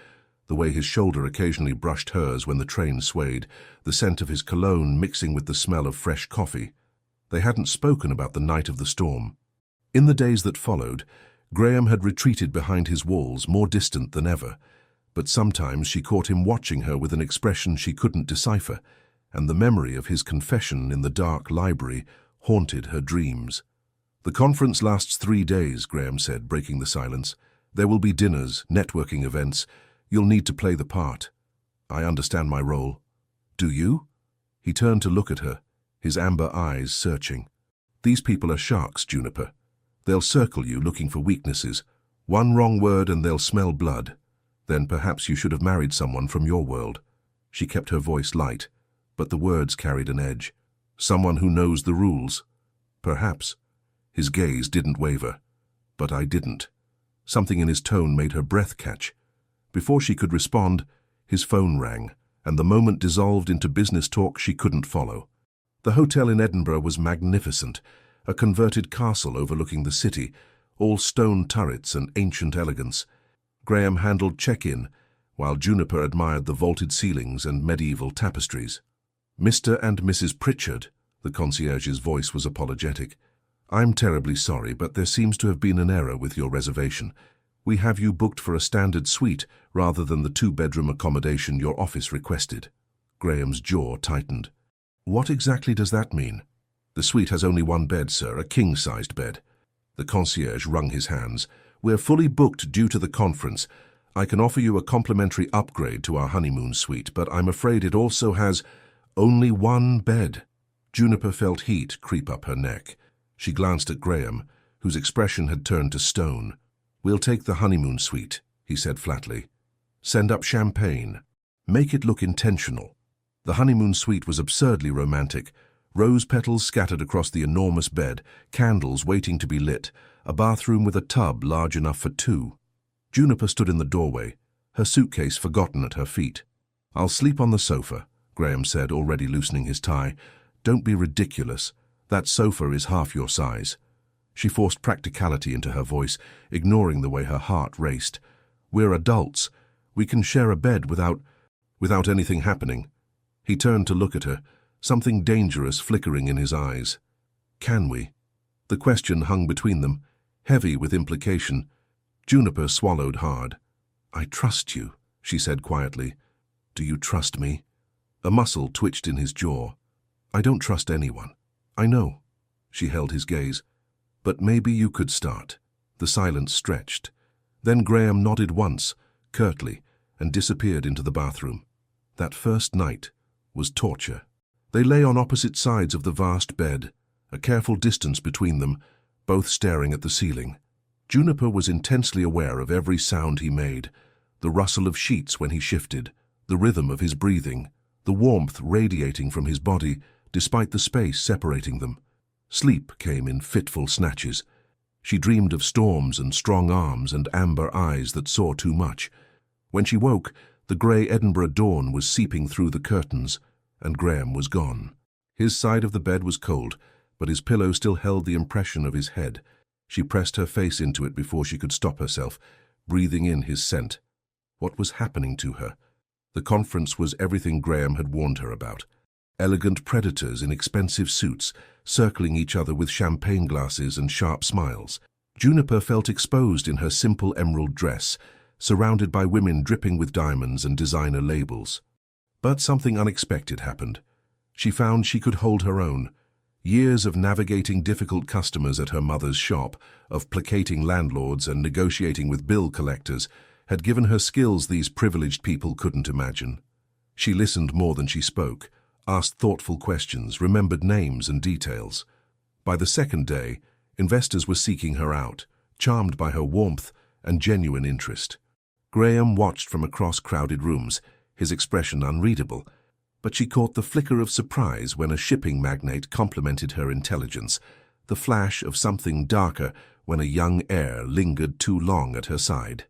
the way his shoulder occasionally brushed hers when the train swayed, the scent of his cologne mixing with the smell of fresh coffee. They hadn't spoken about the night of the storm. In the days that followed, Graham had retreated behind his walls, more distant than ever, but sometimes she caught him watching her with an expression she couldn't decipher, and the memory of his confession in the dark library haunted her dreams. "The conference lasts 3 days," Graham said, breaking the silence. "There will be dinners, networking events. You'll need to play the part. I understand my role." "Do you?" He turned to look at her, his amber eyes searching. "These people are sharks, Juniper. They'll circle you looking for weaknesses. One wrong word and they'll smell blood. Then perhaps you should have married someone from your world." She kept her voice light, but the words carried an edge. "Someone who knows the rules." "Perhaps." His gaze didn't waver. "But I didn't." Something in his tone made her breath catch. Before she could respond, his phone rang, and the moment dissolved into business talk she couldn't follow. The hotel in Edinburgh was magnificent, a converted castle overlooking the city, all stone turrets and ancient elegance. Graham handled check-in, while Juniper admired the vaulted ceilings and medieval tapestries. "Mr. and Mrs. Pritchard," the concierge's voice was apologetic. "I'm terribly sorry, but there seems to have been an error with your reservation. We have you booked for a standard suite rather than the 2-bedroom accommodation your office requested." Graham's jaw tightened. "What exactly does that mean?" "The suite has only 1 bed, sir, a king-sized bed." The concierge wrung his hands. "We're fully booked due to the conference. I can offer you a complimentary upgrade to our honeymoon suite, but I'm afraid it also has only 1 bed." Juniper felt heat creep up her neck. She glanced at Graham, whose expression had turned to stone. "We'll take the honeymoon suite," he said flatly. "Send up champagne. Make it look intentional." The honeymoon suite was absurdly romantic. Rose petals scattered across the enormous bed, candles waiting to be lit, a bathroom with a tub large enough for 2. Juniper stood in the doorway, her suitcase forgotten at her feet. "I'll sleep on the sofa," Graham said, already loosening his tie. "Don't be ridiculous. That sofa is half your size." She forced practicality into her voice, ignoring the way her heart raced. "We're adults. We can share a bed without anything happening." He turned to look at her, something dangerous flickering in his eyes. "Can we?" The question hung between them, heavy with implication. Juniper swallowed hard. "I trust you," she said quietly. "Do you trust me?" A muscle twitched in his jaw. "I don't trust anyone." "I know." She held his gaze. "But maybe you could start." The silence stretched. Then Graham nodded once, curtly, and disappeared into the bathroom. That first night was torture. They lay on opposite sides of the vast bed, a careful distance between them, both staring at the ceiling. Juniper was intensely aware of every sound he made, the rustle of sheets when he shifted, the rhythm of his breathing, the warmth radiating from his body despite the space separating them. Sleep came in fitful snatches. She dreamed of storms and strong arms and amber eyes that saw too much. When she woke, the grey Edinburgh dawn was seeping through the curtains, and Graham was gone. His side of the bed was cold, but his pillow still held the impression of his head. She pressed her face into it before she could stop herself, breathing in his scent. What was happening to her? The conference was everything Graham had warned her about. Elegant predators in expensive suits, circling each other with champagne glasses and sharp smiles. Juniper felt exposed in her simple emerald dress, surrounded by women dripping with diamonds and designer labels. But something unexpected happened. She found she could hold her own. Years of navigating difficult customers at her mother's shop, of placating landlords and negotiating with bill collectors, had given her skills these privileged people couldn't imagine. She listened more than she spoke, asked thoughtful questions, remembered names and details. By the second day, investors were seeking her out, charmed by her warmth and genuine interest. Graham watched from across crowded rooms, his expression unreadable, but she caught the flicker of surprise when a shipping magnate complimented her intelligence, the flash of something darker when a young heir lingered too long at her side.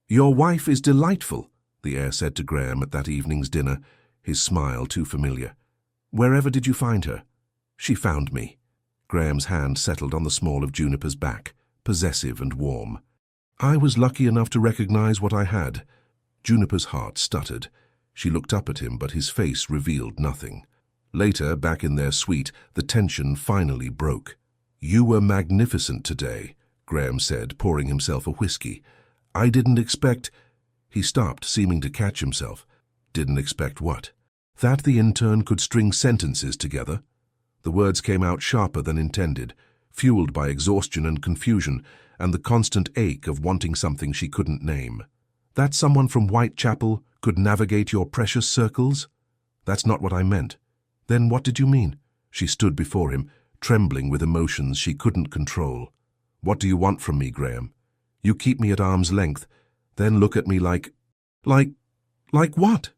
"Your wife is delightful," the heir said to Graham at that evening's dinner, his smile too familiar. "Wherever did you find her?" "She found me." Graham's hand settled on the small of Juniper's back, possessive and warm. I was lucky enough to recognize what I had. Juniper's heart stuttered. She looked up at him, but his face revealed nothing. Later, back in their suite, the tension finally broke. "You were magnificent today," Graham said, pouring himself a whiskey. "I didn't expect—" He stopped, seeming to catch himself. Didn't expect what? That the intern could string sentences together? The words came out sharper than intended, fueled by exhaustion and confusion, and the constant ache of wanting something she couldn't name. "That someone from Whitechapel could navigate your precious circles?" "That's not what I meant." "Then what did you mean?" She stood before him, trembling with emotions she couldn't control. "What do you want from me, Graham? You keep me at arm's length, then look at me like what?"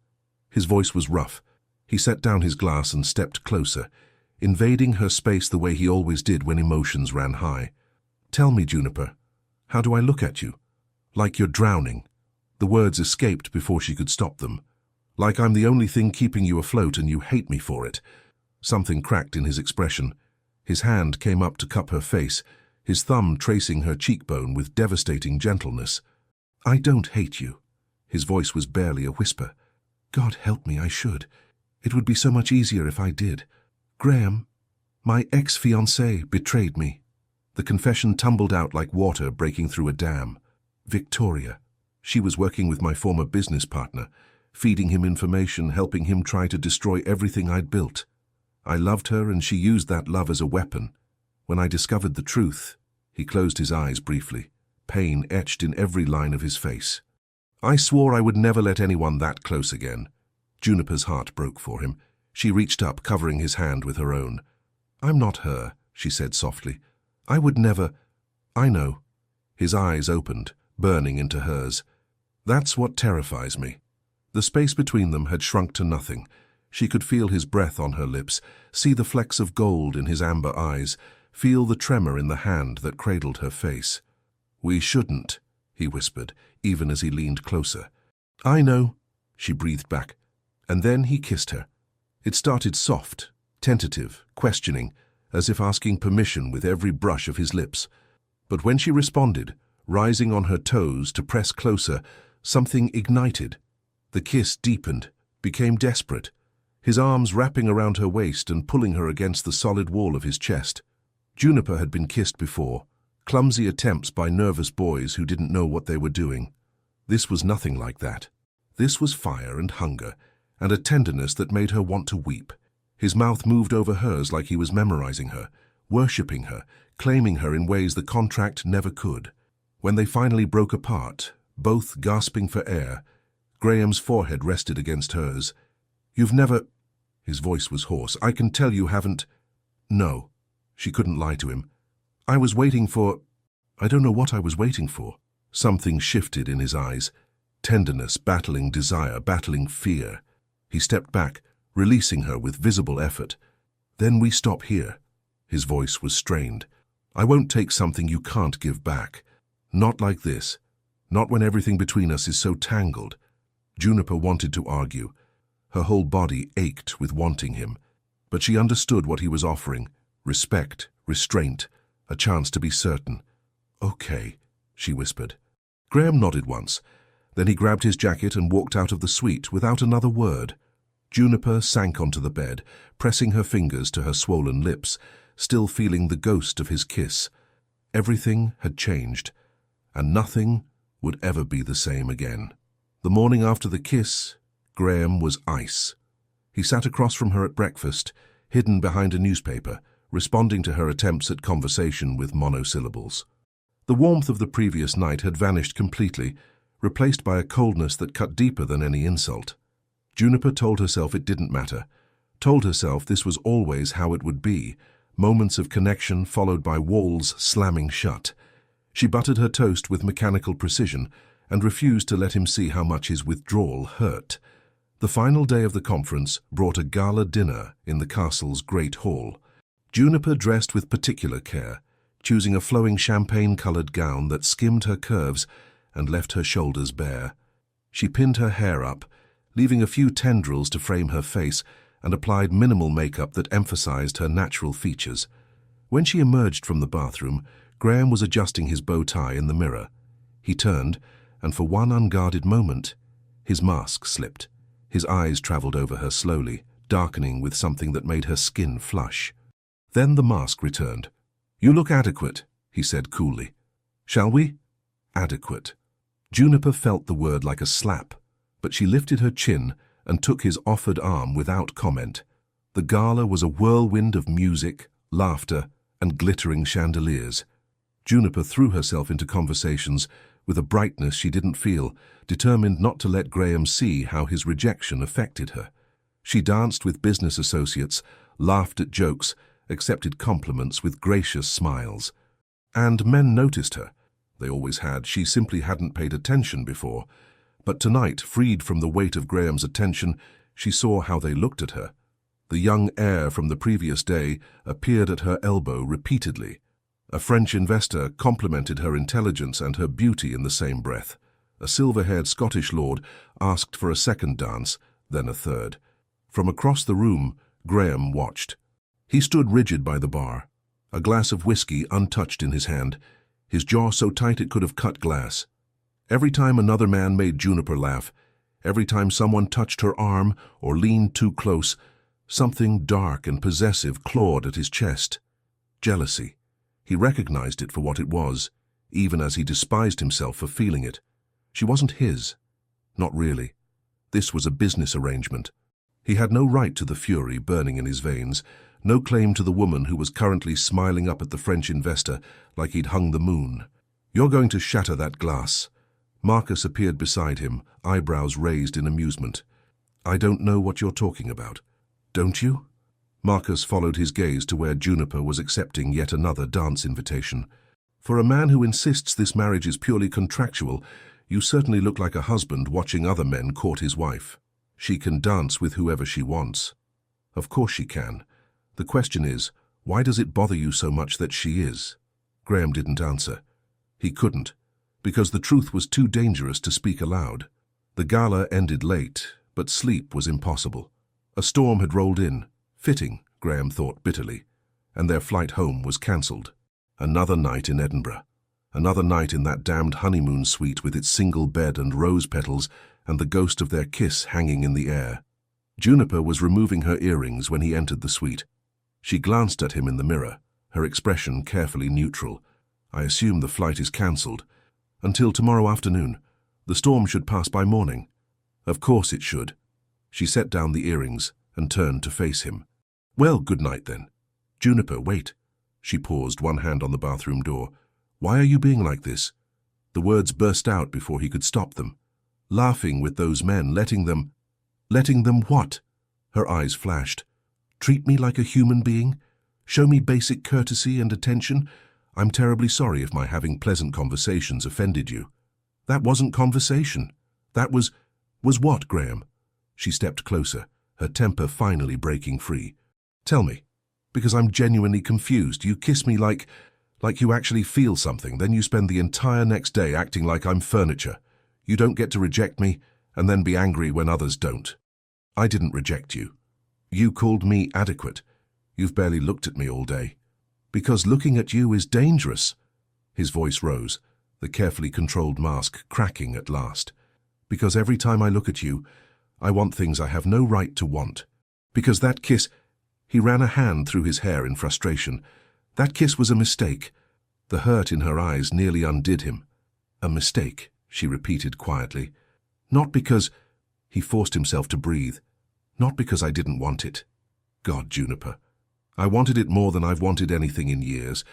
His voice was rough. He set down his glass and stepped closer, invading her space the way he always did when emotions ran high. "Tell me, Juniper, how do I look at you?" "Like you're drowning." The words escaped before she could stop them. "Like I'm the only thing keeping you afloat and you hate me for it." Something cracked in his expression. His hand came up to cup her face, his thumb tracing her cheekbone with devastating gentleness. "I don't hate you." His voice was barely a whisper. "God help me, I should. It would be so much easier if I did. Graham, my ex-fiancé betrayed me." The confession tumbled out like water breaking through a dam. Victoria. She was working with my former business partner, feeding him information, helping him try to destroy everything I'd built. I loved her, and she used that love as a weapon. When I discovered the truth, he closed his eyes briefly, pain etched in every line of his face. "I swore I would never let anyone that close again." Juniper's heart broke for him. She reached up, covering his hand with her own. "I'm not her," she said softly. "I would never—" "I know." His eyes opened, burning into hers. "That's what terrifies me." The space between them had shrunk to nothing. She could feel his breath on her lips, see the flecks of gold in his amber eyes, feel the tremor in the hand that cradled her face. "We shouldn't," he whispered, even as he leaned closer. "I know," she breathed back. And then he kissed her. It started soft, tentative, questioning, as if asking permission with every brush of his lips. But when she responded, rising on her toes to press closer, something ignited. The kiss deepened, became desperate, his arms wrapping around her waist and pulling her against the solid wall of his chest. Juniper had been kissed before, clumsy attempts by nervous boys who didn't know what they were doing. This was nothing like that. This was fire and hunger, and a tenderness that made her want to weep. His mouth moved over hers like he was memorizing her, worshipping her, claiming her in ways the contract never could. When they finally broke apart, both gasping for air, Graham's forehead rested against hers. "You've never—" His voice was hoarse. "I can tell you haven't—" "No." She couldn't lie to him. "I was waiting for—" "I don't know what I was waiting for." Something shifted in his eyes. Tenderness battling desire, battling fear. He stepped back, releasing her with visible effort. "Then we stop here." His voice was strained. "I won't take something you can't give back. Not like this. Not when everything between us is so tangled." Juniper wanted to argue. Her whole body ached with wanting him. But she understood what he was offering. Respect, restraint, a chance to be certain. "Okay," she whispered. Graham nodded once. Then he grabbed his jacket and walked out of the suite without another word. Juniper sank onto the bed, pressing her fingers to her swollen lips, still feeling the ghost of his kiss. Everything had changed, and nothing would ever be the same again. The morning after the kiss, Graham was ice. He sat across from her at breakfast, hidden behind a newspaper, responding to her attempts at conversation with monosyllables. The warmth of the previous night had vanished completely, replaced by a coldness that cut deeper than any insult. Juniper told herself it didn't matter, told herself this was always how it would be, moments of connection followed by walls slamming shut. She buttered her toast with mechanical precision and refused to let him see how much his withdrawal hurt. The final day of the conference brought a gala dinner in the castle's great hall. Juniper dressed with particular care, choosing a flowing champagne-colored gown that skimmed her curves and left her shoulders bare. She pinned her hair up, leaving a few tendrils to frame her face, and applied minimal makeup that emphasized her natural features. When she emerged from the bathroom, Graham was adjusting his bow tie in the mirror. He turned, and for one unguarded moment, his mask slipped. His eyes travelled over her slowly, darkening with something that made her skin flush. Then the mask returned. "You look adequate," he said coolly. "Shall we?" Adequate. Juniper felt the word like a slap, but she lifted her chin and took his offered arm without comment. The gala was a whirlwind of music, laughter, and glittering chandeliers. Juniper threw herself into conversations with a brightness she didn't feel, determined not to let Graham see how his rejection affected her. She danced with business associates, laughed at jokes, accepted compliments with gracious smiles. And men noticed her. They always had. She simply hadn't paid attention before. But tonight, freed from the weight of Graham's attention, she saw how they looked at her. The young heir from the previous day appeared at her elbow repeatedly. A French investor complimented her intelligence and her beauty in the same breath. A silver-haired Scottish lord asked for a second dance, then a third. From across the room, Graham watched. He stood rigid by the bar, a glass of whiskey untouched in his hand, his jaw so tight it could have cut glass. Every time another man made Juniper laugh, every time someone touched her arm or leaned too close, something dark and possessive clawed at his chest. Jealousy. He recognized it for what it was, even as he despised himself for feeling it. She wasn't his. Not really. This was a business arrangement. He had no right to the fury burning in his veins, no claim to the woman who was currently smiling up at the French investor like he'd hung the moon. "You're going to shatter that glass." Marcus appeared beside him, eyebrows raised in amusement. "I don't know what you're talking about." "Don't you?" Marcus followed his gaze to where Juniper was accepting yet another dance invitation. "For a man who insists this marriage is purely contractual, you certainly look like a husband watching other men court his wife. She can dance with whoever she wants." "Of course she can. The question is, why does it bother you so much that she is?" Graham didn't answer. He couldn't, because the truth was too dangerous to speak aloud. The gala ended late, but sleep was impossible. A storm had rolled in. Fitting, Graham thought bitterly, and their flight home was cancelled. Another night in Edinburgh. Another night in that damned honeymoon suite with its single bed and rose petals and the ghost of their kiss hanging in the air. Juniper was removing her earrings when he entered the suite. She glanced at him in the mirror, her expression carefully neutral. "I assume the flight is cancelled. Until tomorrow afternoon. The storm should pass by morning." "Of course it should." She set down the earrings and turned to face him. "Well, good night then." "Juniper, wait." She paused, one hand on the bathroom door. "Why are you being like this?" The words burst out before he could stop them. "Laughing with those men, letting them..." "Letting them what?" Her eyes flashed. "Treat me like a human being? Show me basic courtesy and attention? I'm terribly sorry if my having pleasant conversations offended you." "That wasn't conversation. That was..." "Was what, Graham?" She stepped closer, her temper finally breaking free. "Tell me, because I'm genuinely confused. You kiss me like you actually feel something, then you spend the entire next day acting like I'm furniture. You don't get to reject me, and then be angry when others don't." "I didn't reject you. You called me adequate. You've barely looked at me all day." "Because looking at you is dangerous." His voice rose, the carefully controlled mask cracking at last. "Because every time I look at you, I want things I have no right to want. Because that kiss..." He ran a hand through his hair in frustration. "That kiss was a mistake." The hurt in her eyes nearly undid him. "A mistake," she repeated quietly. "Not because..." He forced himself to breathe. "Not because I didn't want it." "God, Juniper. I wanted it more than I've wanted anything in years.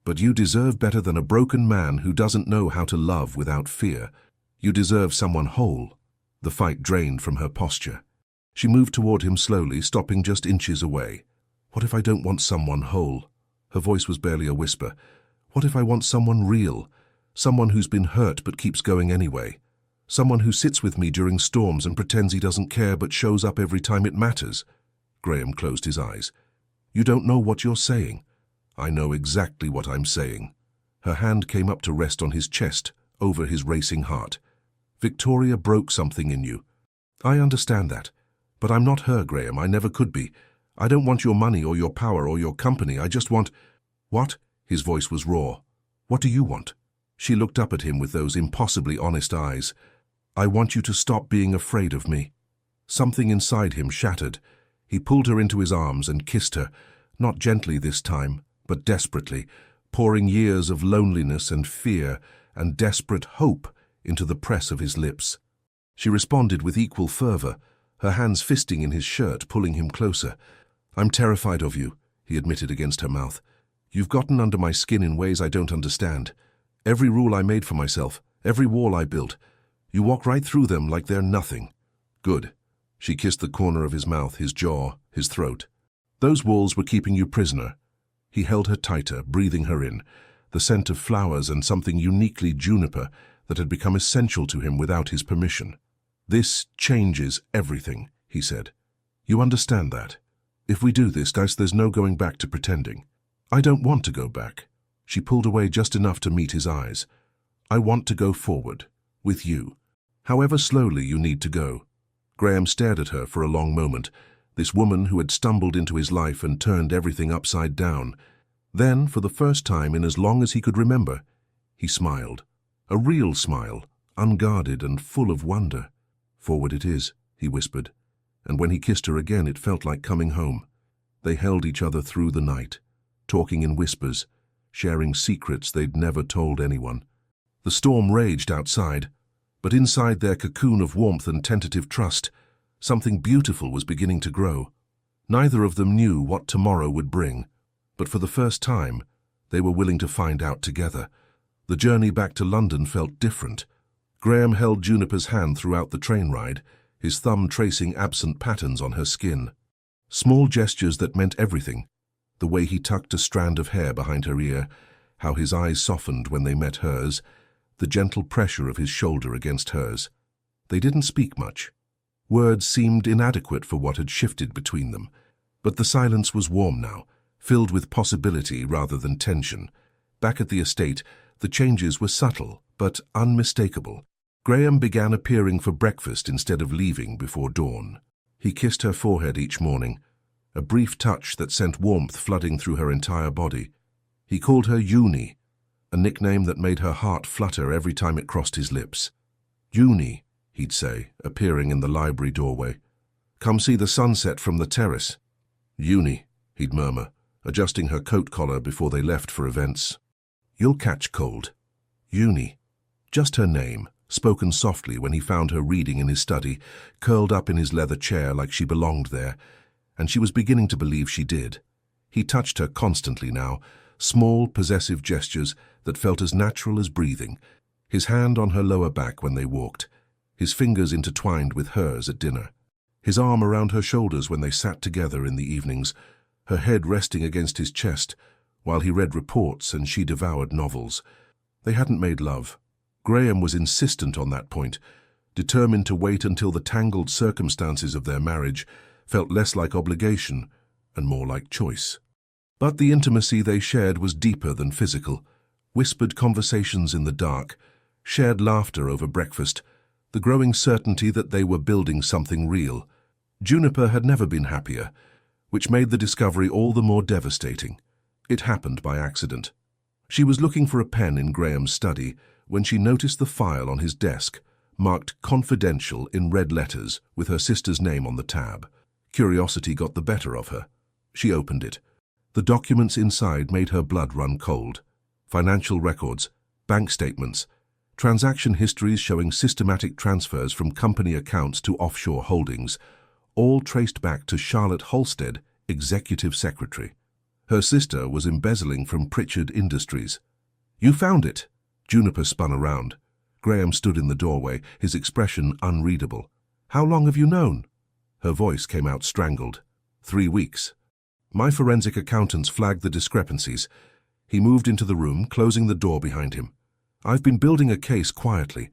But you deserve better than a broken man who doesn't know how to love without fear. You deserve someone whole." The fight drained from her posture. She moved toward him slowly, stopping just inches away. "What if I don't want someone whole?" Her voice was barely a whisper. "What if I want someone real? Someone who's been hurt but keeps going anyway? Someone who sits with me during storms and pretends he doesn't care but shows up every time it matters?" Graham closed his eyes. "You don't know what you're saying." "I know exactly what I'm saying." Her hand came up to rest on his chest, over his racing heart. "Victoria broke something in you. I understand that. But I'm not her, Graham. I never could be. I don't want your money or your power or your company. I just want..." "What?" His voice was raw. "What do you want?" She looked up at him with those impossibly honest eyes. "I want you to stop being afraid of me." Something inside him shattered. He pulled her into his arms and kissed her, not gently this time, but desperately, pouring years of loneliness and fear and desperate hope into the press of his lips. She responded with equal fervor, her hands fisting in his shirt, pulling him closer. "I'm terrified of you," he admitted against her mouth. "You've gotten under my skin in ways I don't understand. Every rule I made for myself, every wall I built, you walk right through them like they're nothing." "Good." She kissed the corner of his mouth, his jaw, his throat. "Those walls were keeping you prisoner." He held her tighter, breathing her in, the scent of flowers and something uniquely juniper that had become essential to him without his permission. "This changes everything," he said. "You understand that? If we do this, there's no going back to pretending." "I don't want to go back." She pulled away just enough to meet his eyes. "I want to go forward, with you, however slowly you need to go." Graham stared at her for a long moment, this woman who had stumbled into his life and turned everything upside down. Then, for the first time in as long as he could remember, he smiled. A real smile, unguarded and full of wonder. "Forward it is," he whispered, and when he kissed her again it felt like coming home. They held each other through the night, talking in whispers, sharing secrets they'd never told anyone. The storm raged outside, but inside their cocoon of warmth and tentative trust, something beautiful was beginning to grow. Neither of them knew what tomorrow would bring, but for the first time, they were willing to find out together. The journey back to London felt different. Graham held Juniper's hand throughout the train ride, his thumb tracing absent patterns on her skin. Small gestures that meant everything. The way he tucked a strand of hair behind her ear, how his eyes softened when they met hers, the gentle pressure of his shoulder against hers. They didn't speak much. Words seemed inadequate for what had shifted between them. But the silence was warm now, filled with possibility rather than tension. Back at the estate, the changes were subtle, but unmistakable. Graham began appearing for breakfast instead of leaving before dawn. He kissed her forehead each morning, a brief touch that sent warmth flooding through her entire body. He called her Uni, a nickname that made her heart flutter every time it crossed his lips. "Uni," he'd say, appearing in the library doorway. "Come see the sunset from the terrace." "Uni," he'd murmur, adjusting her coat collar before they left for events. "You'll catch cold." Uni. Just her name, spoken softly when he found her reading in his study, curled up in his leather chair like she belonged there, and she was beginning to believe she did. He touched her constantly now, small, possessive gestures that felt as natural as breathing, his hand on her lower back when they walked, his fingers intertwined with hers at dinner, his arm around her shoulders when they sat together in the evenings, her head resting against his chest while he read reports and she devoured novels. They hadn't made love. Graham was insistent on that point, determined to wait until the tangled circumstances of their marriage felt less like obligation and more like choice. But the intimacy they shared was deeper than physical. Whispered conversations in the dark, shared laughter over breakfast, the growing certainty that they were building something real. Juniper had never been happier, which made the discovery all the more devastating. It happened by accident. She was looking for a pen in Graham's study when she noticed the file on his desk, marked confidential in red letters with her sister's name on the tab. Curiosity got the better of her. She opened it. The documents inside made her blood run cold. Financial records, bank statements, transaction histories showing systematic transfers from company accounts to offshore holdings, all traced back to Charlotte Halstead, executive secretary. Her sister was embezzling from Pritchard Industries. "You found it!" Juniper spun around. Graham stood in the doorway, his expression unreadable. "How long have you known?" Her voice came out strangled. 3 weeks. My forensic accountants flagged the discrepancies. He moved into the room, closing the door behind him. "I've been building a case quietly.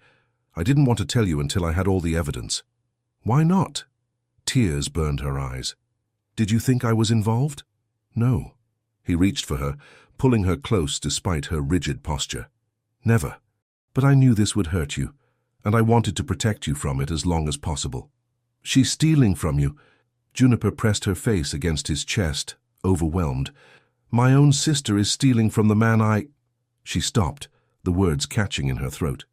I didn't want to tell you until I had all the evidence." "Why not?" Tears burned her eyes. "Did you think I was involved?" "No." He reached for her, pulling her close despite her rigid posture. "Never. But I knew this would hurt you, and I wanted to protect you from it as long as possible." "She's stealing from you." Juniper pressed her face against his chest, overwhelmed. "My own sister is stealing from the man I—" She stopped, the words catching in her throat.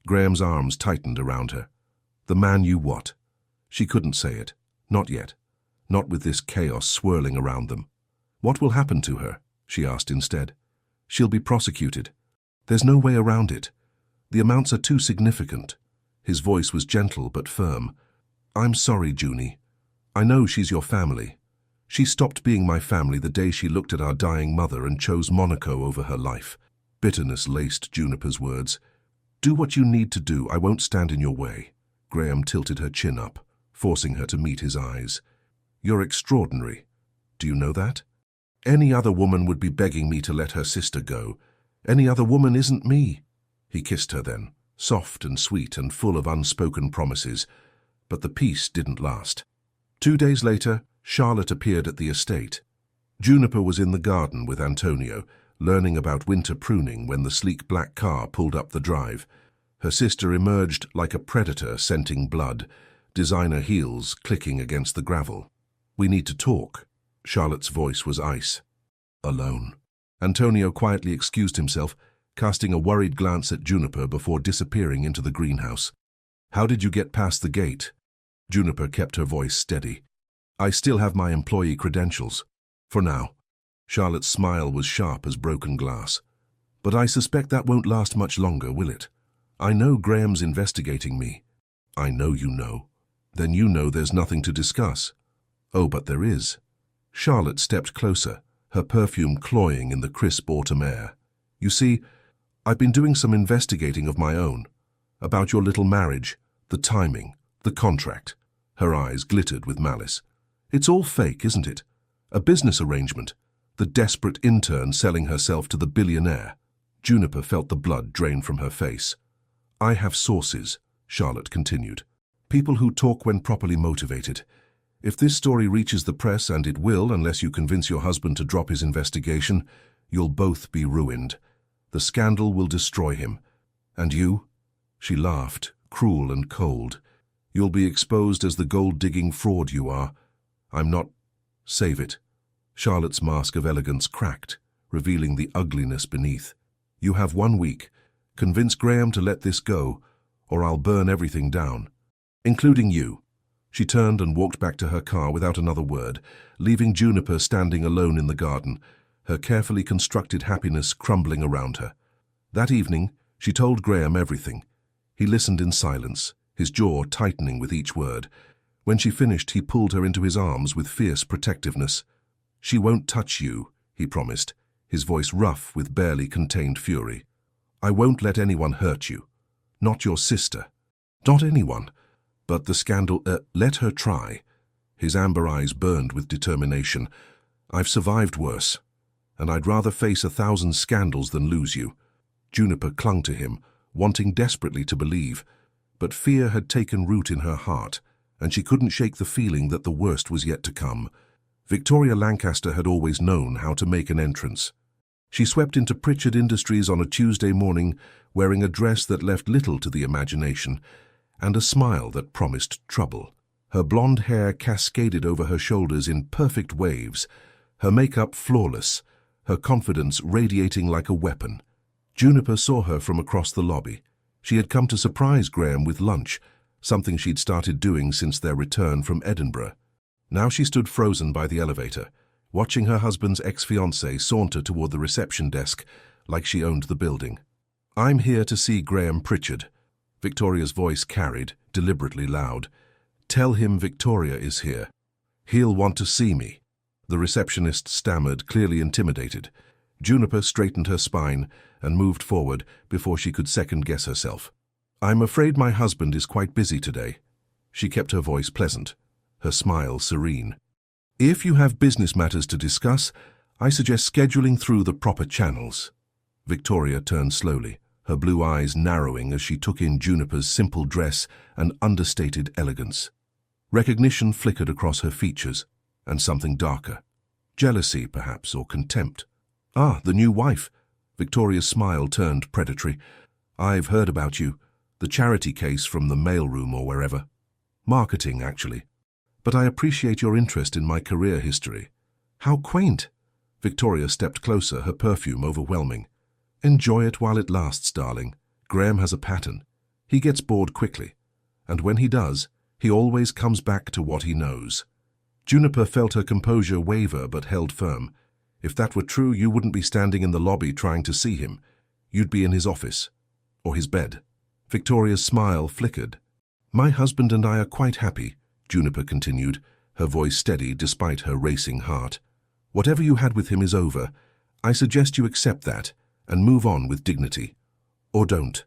Graham's arms tightened around her. The man you what? She couldn't say it. Not yet. Not with this chaos swirling around them. What will happen to her? She asked instead. She'll be prosecuted. There's no way around it. The amounts are too significant. His voice was gentle but firm. I'm sorry, Junie. I know she's your family. She stopped being my family the day she looked at our dying mother and chose Monaco over her life. Bitterness laced Juniper's words. Do what you need to do. I won't stand in your way. Graham tilted her chin up, forcing her to meet his eyes. You're extraordinary. Do you know that? Any other woman would be begging me to let her sister go. Any other woman isn't me. He kissed her then, soft and sweet and full of unspoken promises. But the peace didn't last. 2 days later, Charlotte appeared at the estate. Juniper was in the garden with Antonio, learning about winter pruning when the sleek black car pulled up the drive. Her sister emerged like a predator scenting blood, designer heels clicking against the gravel. We need to talk. Charlotte's voice was ice. Alone. Antonio quietly excused himself, casting a worried glance at Juniper before disappearing into the greenhouse. How did you get past the gate? Juniper kept her voice steady. I still have my employee credentials. For now. Charlotte's smile was sharp as broken glass. But I suspect that won't last much longer, will it? I know Graham's investigating me. I know you know. Then you know there's nothing to discuss. Oh, but there is. Charlotte stepped closer, her perfume cloying in the crisp autumn air. You see, I've been doing some investigating of my own. About your little marriage, the timing, the contract. Her eyes glittered with malice. It's all fake, isn't it? A business arrangement. The desperate intern selling herself to the billionaire. Juniper felt the blood drain from her face. I have sources, Charlotte continued. People who talk when properly motivated. If this story reaches the press, and it will unless you convince your husband to drop his investigation, you'll both be ruined. The scandal will destroy him. And you? She laughed, cruel and cold. You'll be exposed as the gold-digging fraud you are. I'm not... Save it. Charlotte's mask of elegance cracked, revealing the ugliness beneath. You have 1 week. Convince Graham to let this go, or I'll burn everything down. Including you. She turned and walked back to her car without another word, leaving Juniper standing alone in the garden, her carefully constructed happiness crumbling around her. That evening, she told Graham everything. He listened in silence, his jaw tightening with each word. When she finished, he pulled her into his arms with fierce protectiveness. She won't touch you, he promised, his voice rough with barely contained fury. I won't let anyone hurt you. Not your sister. Not anyone. But the scandal, let her try. His amber eyes burned with determination. I've survived worse, and I'd rather face 1,000 scandals than lose you. Juniper clung to him, wanting desperately to believe, but fear had taken root in her heart, and she couldn't shake the feeling that the worst was yet to come. Victoria Lancaster had always known how to make an entrance. She swept into Pritchard Industries on a Tuesday morning, wearing a dress that left little to the imagination, and a smile that promised trouble. Her blonde hair cascaded over her shoulders in perfect waves, her makeup flawless, her confidence radiating like a weapon. Juniper saw her from across the lobby. She had come to surprise Graham with lunch, something she'd started doing since their return from Edinburgh. Now she stood frozen by the elevator, watching her husband's ex-fiancée saunter toward the reception desk like she owned the building. I'm here to see Graham Pritchard. Victoria's voice carried, deliberately loud. Tell him Victoria is here. He'll want to see me. The receptionist stammered, clearly intimidated. Juniper straightened her spine and moved forward before she could second-guess herself. I'm afraid my husband is quite busy today. She kept her voice pleasant, her smile serene. If you have business matters to discuss, I suggest scheduling through the proper channels. Victoria turned slowly, her blue eyes narrowing as she took in Juniper's simple dress and understated elegance. Recognition flickered across her features, and something darker. Jealousy, perhaps, or contempt. Ah, the new wife. Victoria's smile turned predatory. I've heard about you. The charity case from the mailroom or wherever. Marketing, actually. But I appreciate your interest in my career history. How quaint. Victoria stepped closer, her perfume overwhelming. Enjoy it while it lasts, darling. Graham has a pattern. He gets bored quickly, and when he does, he always comes back to what he knows. Juniper felt her composure waver but held firm. If that were true, you wouldn't be standing in the lobby trying to see him. You'd be in his office, or his bed. Victoria's smile flickered. My husband and I are quite happy, Juniper continued, her voice steady despite her racing heart. Whatever you had with him is over. I suggest you accept that and move on with dignity. Or don't.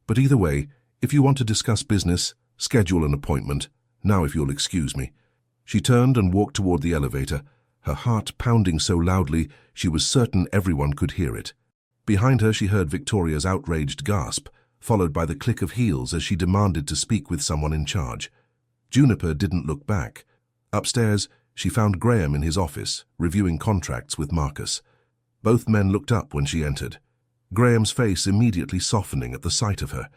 But either way, if you want to discuss business, schedule an appointment. Now if you'll excuse me. She turned and walked toward the elevator, her heart pounding so loudly she was certain everyone could hear it. Behind her she heard Victoria's outraged gasp, followed by the click of heels as she demanded to speak with someone in charge. Juniper didn't look back. Upstairs, she found Graham in his office, reviewing contracts with Marcus. Both men looked up when she entered, Graham's face immediately softening at the sight of her.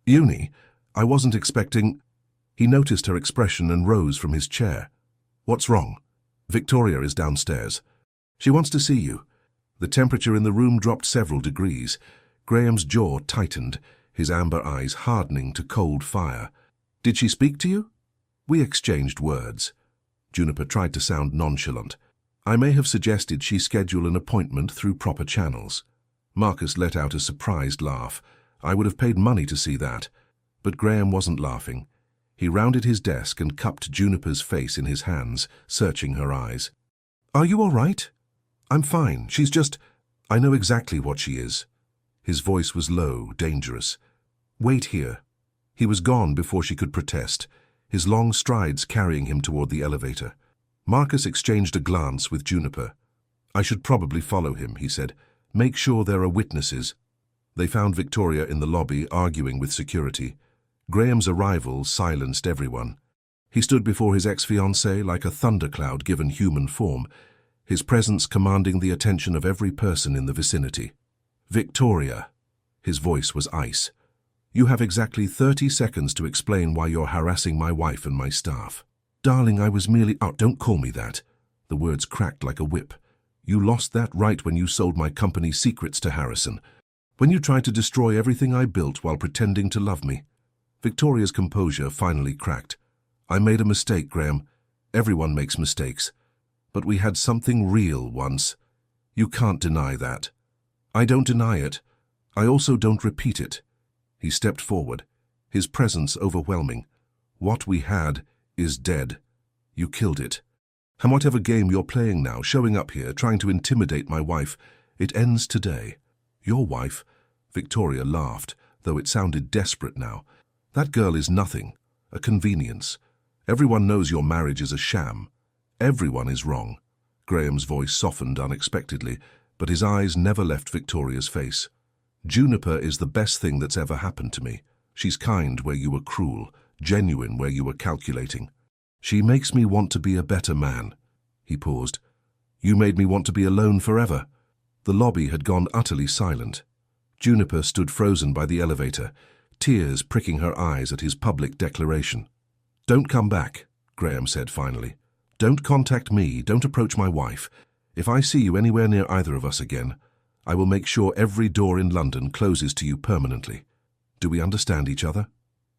Uni, I wasn't expecting... He noticed her expression and rose from his chair. What's wrong? Victoria is downstairs. She wants to see you. The temperature in the room dropped several degrees. Graham's jaw tightened, his amber eyes hardening to cold fire. Did she speak to you? We exchanged words. Juniper tried to sound nonchalant. I may have suggested she schedule an appointment through proper channels. Marcus let out a surprised laugh. I would have paid money to see that. But Graham wasn't laughing. He rounded his desk and cupped Juniper's face in his hands, searching her eyes. Are you all right? I'm fine. She's just... I know exactly what she is. His voice was low, dangerous. Wait here. He was gone before she could protest, his long strides carrying him toward the elevator. Marcus exchanged a glance with Juniper. I should probably follow him, he said. Make sure there are witnesses. They found Victoria in the lobby arguing with security. Graham's arrival silenced everyone. He stood before his ex-fiancée like a thundercloud given human form, his presence commanding the attention of every person in the vicinity. Victoria. His voice was ice. You have exactly 30 seconds to explain why you're harassing my wife and my staff. Darling, I was merely... Oh, don't call me that. The words cracked like a whip. You lost that right when you sold my company's secrets to Harrison. When you tried to destroy everything I built while pretending to love me. Victoria's composure finally cracked. I made a mistake, Graham. Everyone makes mistakes. But we had something real once. You can't deny that. I don't deny it. I also don't repeat it. He stepped forward, his presence overwhelming. What we had is dead. You killed it. And whatever game you're playing now, showing up here, trying to intimidate my wife, it ends today. Your wife? Victoria laughed, though it sounded desperate now. That girl is nothing, a convenience. Everyone knows your marriage is a sham. Everyone is wrong. Graham's voice softened unexpectedly, but his eyes never left Victoria's face. Juniper is the best thing that's ever happened to me. She's kind where you were cruel, genuine where you were calculating. She makes me want to be a better man. He paused. You made me want to be alone forever. The lobby had gone utterly silent. Juniper stood frozen by the elevator, tears pricking her eyes at his public declaration. Don't come back, Graham said finally. Don't contact me, don't approach my wife. If I see you anywhere near either of us again, I will make sure every door in London closes to you permanently. Do we understand each other?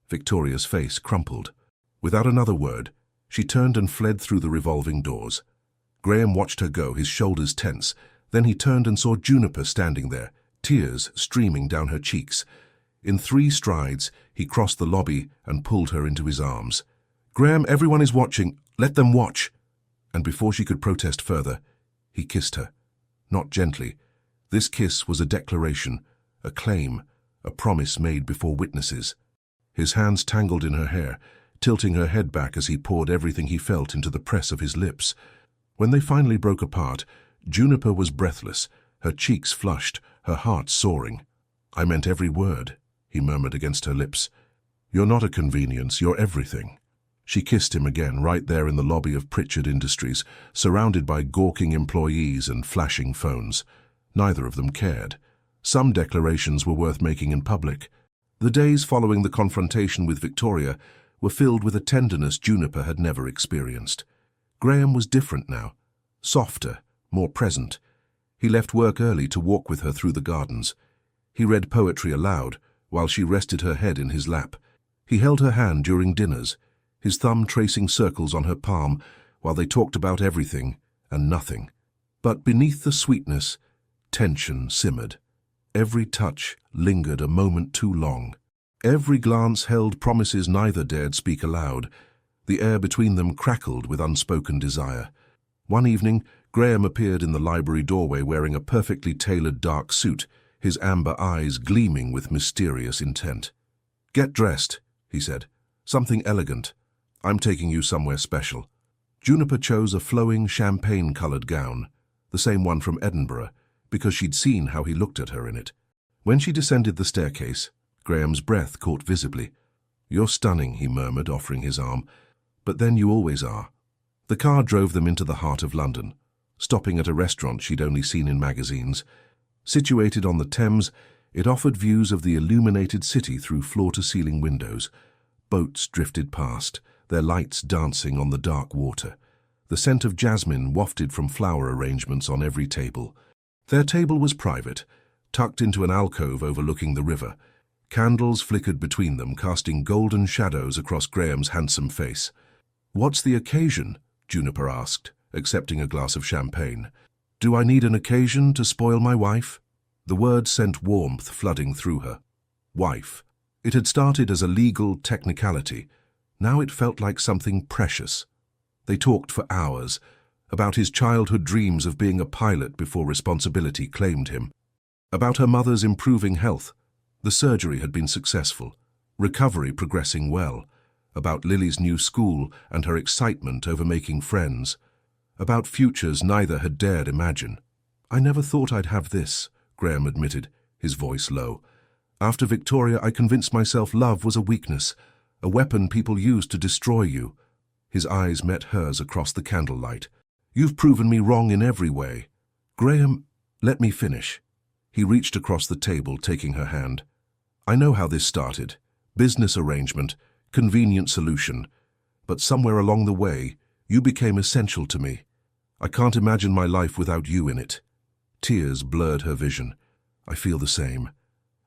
Victoria's face crumpled. Without another word, she turned and fled through the revolving doors. Graham watched her go, his shoulders tense. Then he turned and saw Juniper standing there, tears streaming down her cheeks. In 3 strides, he crossed the lobby and pulled her into his arms. Graham, everyone is watching. Let them watch. And before she could protest further, he kissed her. Not gently. This kiss was a declaration, a claim, a promise made before witnesses. His hands tangled in her hair, tilting her head back as he poured everything he felt into the press of his lips. When they finally broke apart, Juniper was breathless, her cheeks flushed, her heart soaring. I meant every word, he murmured against her lips. You're not a convenience, you're everything. She kissed him again, right there in the lobby of Pritchard Industries, surrounded by gawking employees and flashing phones. Neither of them cared. Some declarations were worth making in public. The days following the confrontation with Victoria were filled with a tenderness Juniper had never experienced. Graham was different now, softer, more present. He left work early to walk with her through the gardens. He read poetry aloud, while she rested her head in his lap. He held her hand during dinners, his thumb tracing circles on her palm, while they talked about everything and nothing. But beneath the sweetness, tension simmered. Every touch lingered a moment too long. Every glance held promises neither dared speak aloud. The air between them crackled with unspoken desire. One evening, Graham appeared in the library doorway wearing a perfectly tailored dark suit, his amber eyes gleaming with mysterious intent. "Get dressed," he said. "Something elegant. I'm taking you somewhere special." Juniper chose a flowing, champagne-colored gown, the same one from Edinburgh, because she'd seen how he looked at her in it. When she descended the staircase, Graham's breath caught visibly. "You're stunning," he murmured, offering his arm. "But then you always are." The car drove them into the heart of London, stopping at a restaurant she'd only seen in magazines. Situated on the Thames, it offered views of the illuminated city through floor-to-ceiling windows. Boats drifted past, their lights dancing on the dark water. The scent of jasmine wafted from flower arrangements on every table. Their table was private, tucked into an alcove overlooking the river. Candles flickered between them, casting golden shadows across Graham's handsome face. "What's the occasion?" Juniper asked, accepting a glass of champagne. "Do I need an occasion to spoil my wife?" The word sent warmth flooding through her. Wife. It had started as a legal technicality. Now it felt like something precious. They talked for hours, about his childhood dreams of being a pilot before responsibility claimed him, about her mother's improving health. The surgery had been successful, recovery progressing well, about Lily's new school and her excitement over making friends, about futures neither had dared imagine. "I never thought I'd have this," Graham admitted, his voice low. "After Victoria, I convinced myself love was a weakness, a weapon people used to destroy you." His eyes met hers across the candlelight. "You've proven me wrong in every way." "Graham, let me finish." He reached across the table, taking her hand. "I know how this started. Business arrangement, convenient solution. But somewhere along the way, you became essential to me. I can't imagine my life without you in it." Tears blurred her vision. "I feel the same.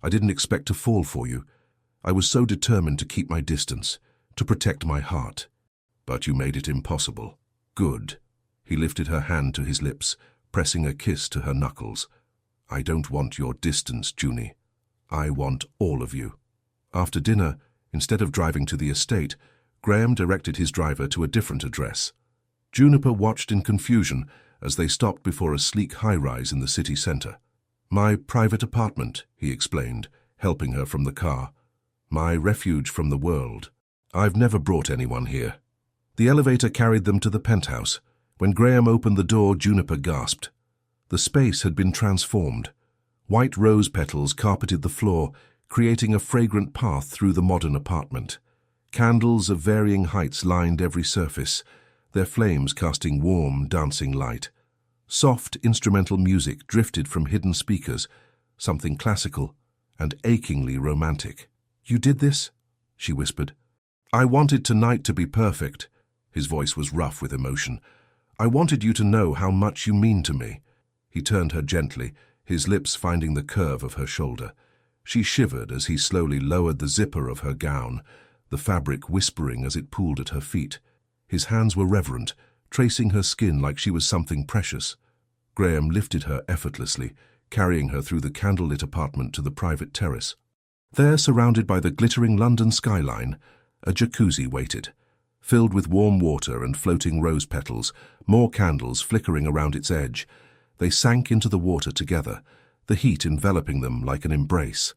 I didn't expect to fall for you. I was so determined to keep my distance, to protect my heart. But you made it impossible." "Good." He lifted her hand to his lips, pressing a kiss to her knuckles. "I don't want your distance, Junie. I want all of you." After dinner, instead of driving to the estate, Graham directed his driver to a different address. Juniper watched in confusion as they stopped before a sleek high-rise in the city centre. "My private apartment," he explained, helping her from the car. "My refuge from the world. I've never brought anyone here." The elevator carried them to the penthouse. When Graham opened the door, Juniper gasped. The space had been transformed. White rose petals carpeted the floor, creating a fragrant path through the modern apartment. Candles of varying heights lined every surface, their flames casting warm, dancing light. Soft, instrumental music drifted from hidden speakers, something classical and achingly romantic. "You did this?" she whispered. "I wanted tonight to be perfect." His voice was rough with emotion. "I wanted you to know how much you mean to me." He turned her gently, his lips finding the curve of her shoulder. She shivered as he slowly lowered the zipper of her gown, the fabric whispering as it pulled at her feet. His hands were reverent, tracing her skin like she was something precious. Graham lifted her effortlessly, carrying her through the candlelit apartment to the private terrace. There, surrounded by the glittering London skyline, a jacuzzi waited. Filled with warm water and floating rose petals, more candles flickering around its edge. They sank into the water together, the heat enveloping them like an embrace.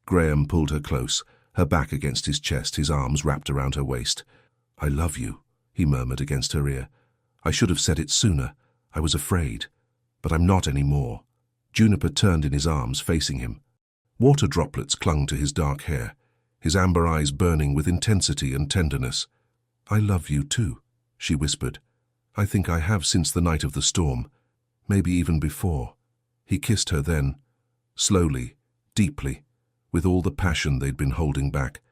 Graham pulled her close, her back against his chest, his arms wrapped around her waist. "I love you," he murmured against her ear. "I should have said it sooner. I was afraid. But I'm not anymore." Juniper turned in his arms, facing him. Water droplets clung to his dark hair, his amber eyes burning with intensity and tenderness. "I love you too," she whispered. "I think I have since the night of the storm, maybe even before." He kissed her then, slowly, deeply, with all the passion they'd been holding back.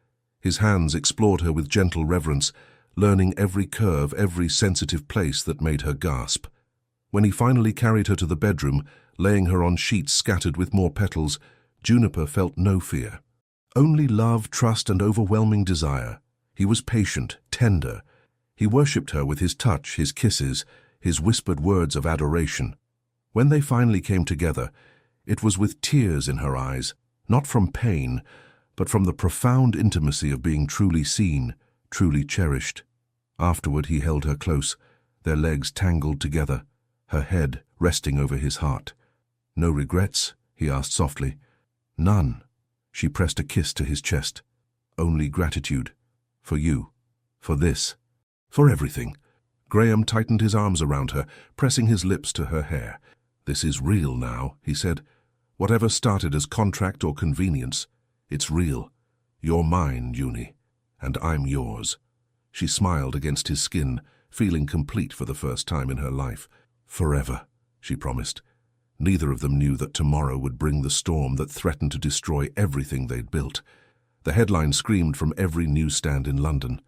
His hands explored her with gentle reverence, learning every curve, every sensitive place that made her gasp. When he finally carried her to the bedroom, laying her on sheets scattered with more petals, Juniper felt no fear. Only love, trust, and overwhelming desire. He was patient, tender. He worshipped her with his touch, his kisses, his whispered words of adoration. When they finally came together, it was with tears in her eyes, not from pain, but from the profound intimacy of being truly seen, truly cherished. Afterward he held her close, their legs tangled together, her head resting over his heart. "No regrets?" he asked softly. "None." She pressed a kiss to his chest. "Only gratitude. For you. For this. For everything." Graham tightened his arms around her, pressing his lips to her hair. "This is real now," he said. "Whatever started as contract or convenience, it's real. You're mine, Uni, and I'm yours." She smiled against his skin, feeling complete for the first time in her life. "Forever," she promised. Neither of them knew that tomorrow would bring the storm that threatened to destroy everything they'd built. The headline screamed from every newsstand in London.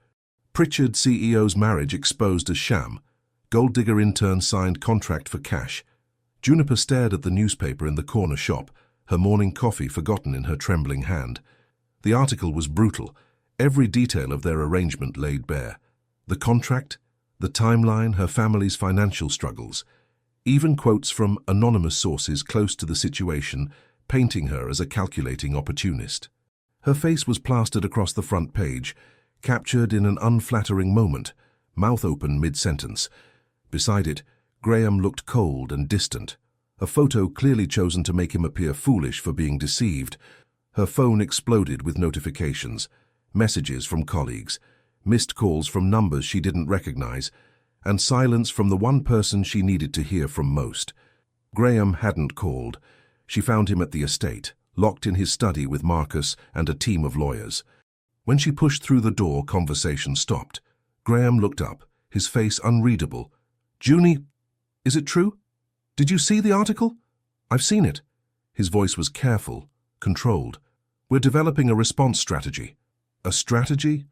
Pritchard CEO's marriage exposed as sham. Gold digger intern signed contract for cash. Juniper stared at the newspaper in the corner shop, her morning coffee forgotten in her trembling hand. The article was brutal, every detail of their arrangement laid bare. The contract, the timeline, her family's financial struggles. Even quotes from anonymous sources close to the situation, painting her as a calculating opportunist. Her face was plastered across the front page, captured in an unflattering moment, mouth open mid-sentence. Beside it, Graham looked cold and distant, a photo clearly chosen to make him appear foolish for being deceived. Her phone exploded with notifications, messages from colleagues, missed calls from numbers she didn't recognize, and silence from the one person she needed to hear from most. Graham hadn't called. She found him at the estate, locked in his study with Marcus and a team of lawyers. When she pushed through the door, conversation stopped. Graham looked up, his face unreadable. "Junie, is it true? Did you see the article?" "I've seen it." His voice was careful, controlled. "We're developing a response strategy." "A strategy?"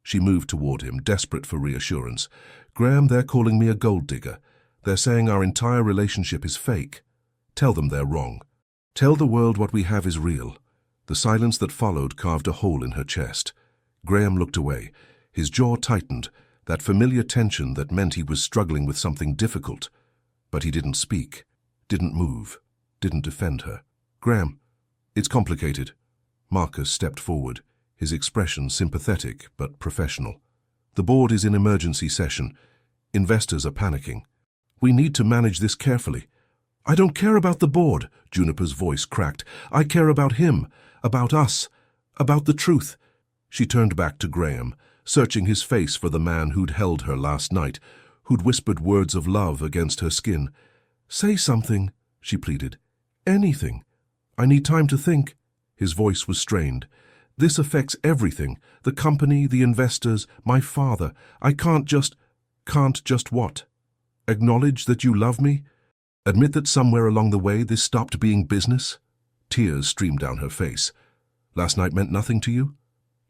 She moved toward him, desperate for reassurance. "Graham, they're calling me a gold digger. They're saying our entire relationship is fake. Tell them they're wrong. Tell the world what we have is real." The silence that followed carved a hole in her chest. Graham looked away. His jaw tightened, that familiar tension that meant he was struggling with something difficult. But he didn't speak, didn't move, didn't defend her. "Graham, it's complicated." Marcus stepped forward, his expression sympathetic but professional. "The board is in emergency session. Investors are panicking. We need to manage this carefully." "I don't care about the board," Juniper's voice cracked. "I care about him, about us, about the truth." She turned back to Graham, searching his face for the man who'd held her last night, who'd whispered words of love against her skin. "Say something," she pleaded. "Anything. I need time to think." His voice was strained. "This affects everything. The company, the investors, my father. I can't just..." "Can't just what? Acknowledge that you love me? Admit that somewhere along the way this stopped being business?" Tears streamed down her face. "Last night meant nothing to you?"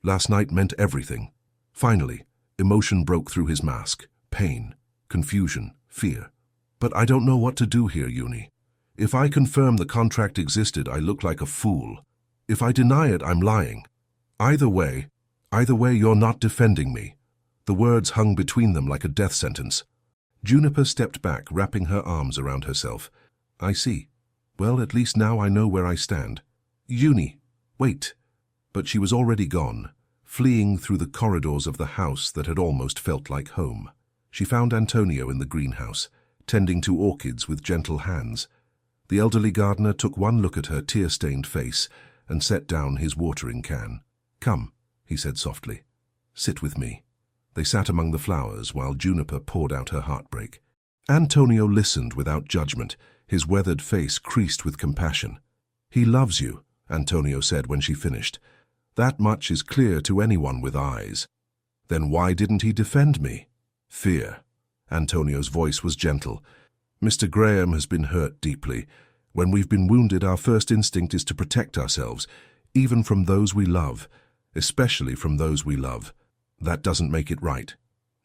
"Last night meant everything." Finally, emotion broke through his mask. Pain, confusion, fear. "But I don't know what to do here, Uni. If I confirm the contract existed, I look like a fool. If I deny it, I'm lying. Either way, you're not defending me." The words hung between them like a death sentence. Juniper stepped back, wrapping her arms around herself. "I see. Well, at least now I know where I stand." "Uni, wait." But she was already gone, fleeing through the corridors of the house that had almost felt like home. She found Antonio in the greenhouse, tending to orchids with gentle hands. The elderly gardener took one look at her tear-stained face and set down his watering can. "Come," he said softly. "Sit with me." They sat among the flowers while Juniper poured out her heartbreak. Antonio listened without judgment, his weathered face creased with compassion. "He loves you," Antonio said when she finished. "That much is clear to anyone with eyes." "Then why didn't he defend me?" "Fear." Antonio's voice was gentle. "Mr. Graham has been hurt deeply. When we've been wounded, our first instinct is to protect ourselves, even from those we love, especially from those we love. That doesn't make it right."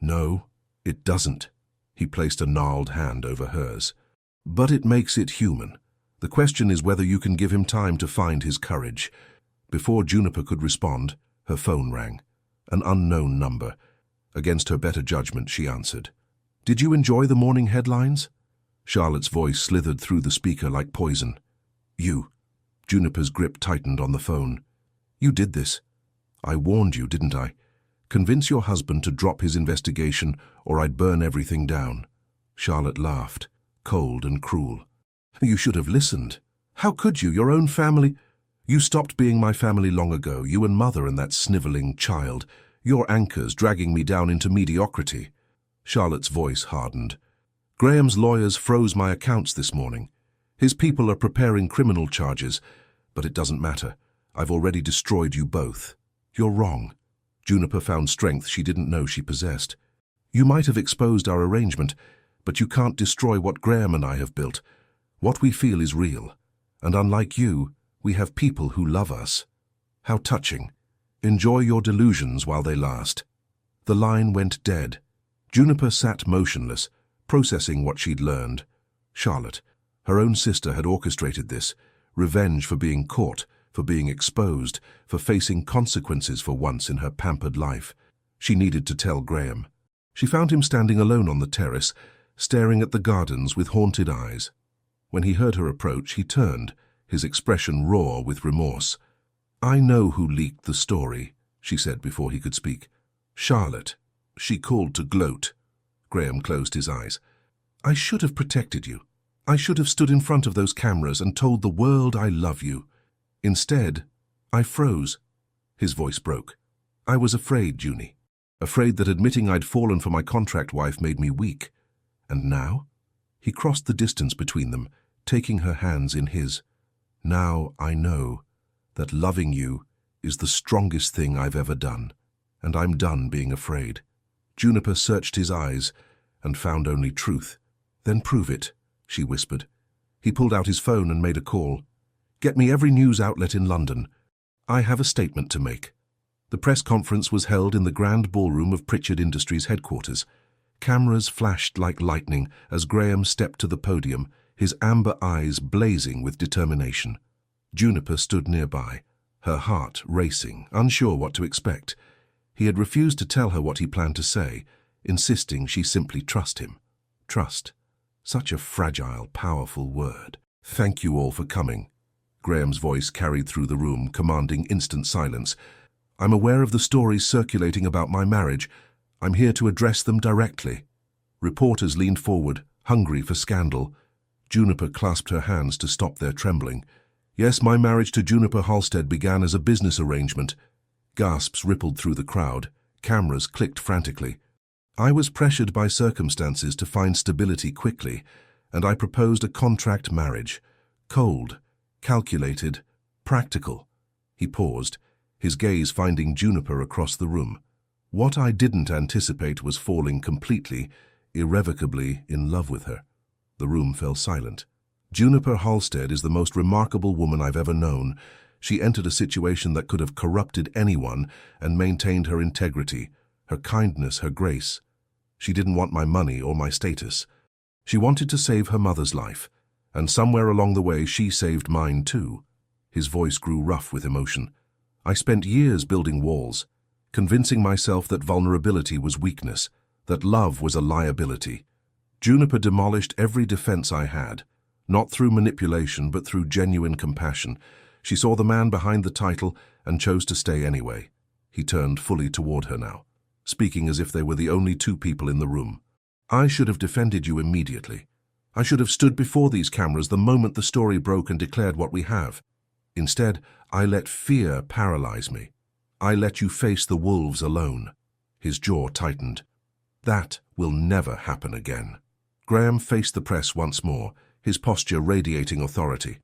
"No, it doesn't." He placed a gnarled hand over hers. "But it makes it human. The question is whether you can give him time to find his courage. Before Juniper could respond, her phone rang. An unknown number. Against her better judgment, she answered. "Did you enjoy the morning headlines?" Charlotte's voice slithered through the speaker like poison. "You." Juniper's grip tightened on the phone. "You did this. I warned you, didn't I? Convince your husband to drop his investigation or I'd burn everything down." Charlotte laughed, cold and cruel. "You should have listened. How could you? Your own family—" "You stopped being my family long ago, you and Mother and that sniveling child. Your anchors dragging me down into mediocrity." Charlotte's voice hardened. "Graham's lawyers froze my accounts this morning. His people are preparing criminal charges, but it doesn't matter. I've already destroyed you both. You're wrong." Juniper found strength she didn't know she possessed. "You might have exposed our arrangement, but you can't destroy what Graham and I have built. What we feel is real, and unlike you, we have people who love us." "How touching. Enjoy your delusions while they last." The line went dead. Juniper sat motionless, processing what she'd learned. Charlotte, her own sister, had orchestrated this. Revenge for being caught, for being exposed, for facing consequences for once in her pampered life. She needed to tell Graham. She found him standing alone on the terrace, staring at the gardens with haunted eyes. When he heard her approach, he turned, his expression raw with remorse. "I know who leaked the story," she said before he could speak. "Charlotte." She called to gloat. Graham closed his eyes. "I should have protected you. I should have stood in front of those cameras and told the world I love you. Instead, I froze." His voice broke. "I was afraid, Junie. Afraid that admitting I'd fallen for my contract wife made me weak. And now?" He crossed the distance between them, taking her hands in his. "Now I know that loving you is the strongest thing I've ever done, and I'm done being afraid." Juniper searched his eyes and found only truth. "Then prove it," she whispered. He pulled out his phone and made a call. "Get me every news outlet in London. I have a statement to make." The press conference was held in the grand ballroom of Pritchard Industries headquarters. Cameras flashed like lightning as Graham stepped to the podium, his amber eyes blazing with determination. Juniper stood nearby, her heart racing, unsure what to expect. He had refused to tell her what he planned to say, insisting she simply trust him. Trust. Such a fragile, powerful word. "Thank you all for coming." Graham's voice carried through the room, commanding instant silence. "I'm aware of the stories circulating about my marriage. I'm here to address them directly." Reporters leaned forward, hungry for scandal. Juniper clasped her hands to stop their trembling. "Yes, my marriage to Juniper Halstead began as a business arrangement." Gasps rippled through the crowd. Cameras clicked frantically. "I was pressured by circumstances to find stability quickly, and I proposed a contract marriage. Cold, calculated, practical." He paused, his gaze finding Juniper across the room. What I didn't anticipate was falling completely, irrevocably in love with her. The room fell silent. "Juniper Halstead is the most remarkable woman I've ever known. She entered a situation that could have corrupted anyone and maintained her integrity, her kindness, her grace. She didn't want my money or my status. She wanted to save her mother's life, and somewhere along the way she saved mine too." His voice grew rough with emotion. "I spent years building walls, convincing myself that vulnerability was weakness, that love was a liability. Juniper demolished every defense I had, not through manipulation but through genuine compassion. She saw the man behind the title and chose to stay anyway." He turned fully toward her now, speaking as if they were the only two people in the room. "I should have defended you immediately. I should have stood before these cameras the moment the story broke and declared what we have. Instead, I let fear paralyze me. I let you face the wolves alone." His jaw tightened. "That will never happen again." Graham faced the press once more, his posture radiating authority.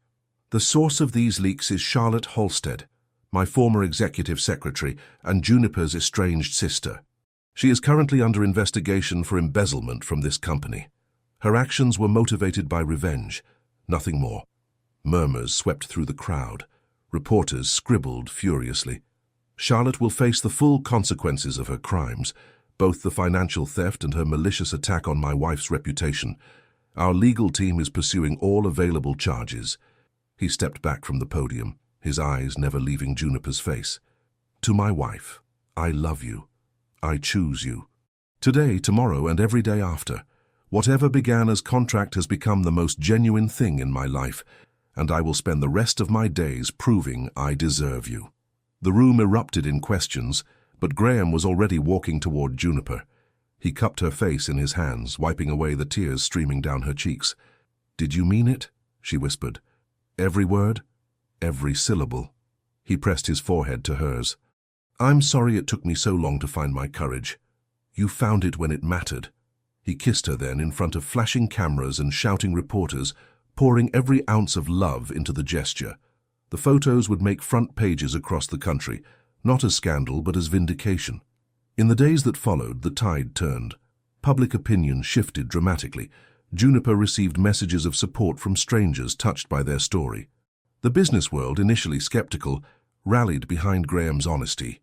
"The source of these leaks is Charlotte Halstead, my former executive secretary and Juniper's estranged sister. She is currently under investigation for embezzlement from this company. Her actions were motivated by revenge, nothing more." Murmurs swept through the crowd. Reporters scribbled furiously. "Charlotte will face the full consequences of her crimes, both the financial theft and her malicious attack on my wife's reputation. Our legal team is pursuing all available charges. He stepped back from the podium, his eyes never leaving Juniper's face. To my wife, I love you. I choose you. Today, tomorrow, and every day after, whatever began as contract has become the most genuine thing in my life, and I will spend the rest of my days proving I deserve you. The room erupted in questions, but Graham was already walking toward Juniper. He cupped her face in his hands, wiping away the tears streaming down her cheeks. "Did you mean it?" she whispered. "Every word? Every syllable?" He pressed his forehead to hers. "I'm sorry it took me so long to find my courage. You found it when it mattered." He kissed her then in front of flashing cameras and shouting reporters, pouring every ounce of love into the gesture. The photos would make front pages across the country, not as scandal but as vindication. In the days that followed, the tide turned. Public opinion shifted dramatically. Juniper received messages of support from strangers touched by their story. The business world, initially skeptical, rallied behind Graham's honesty.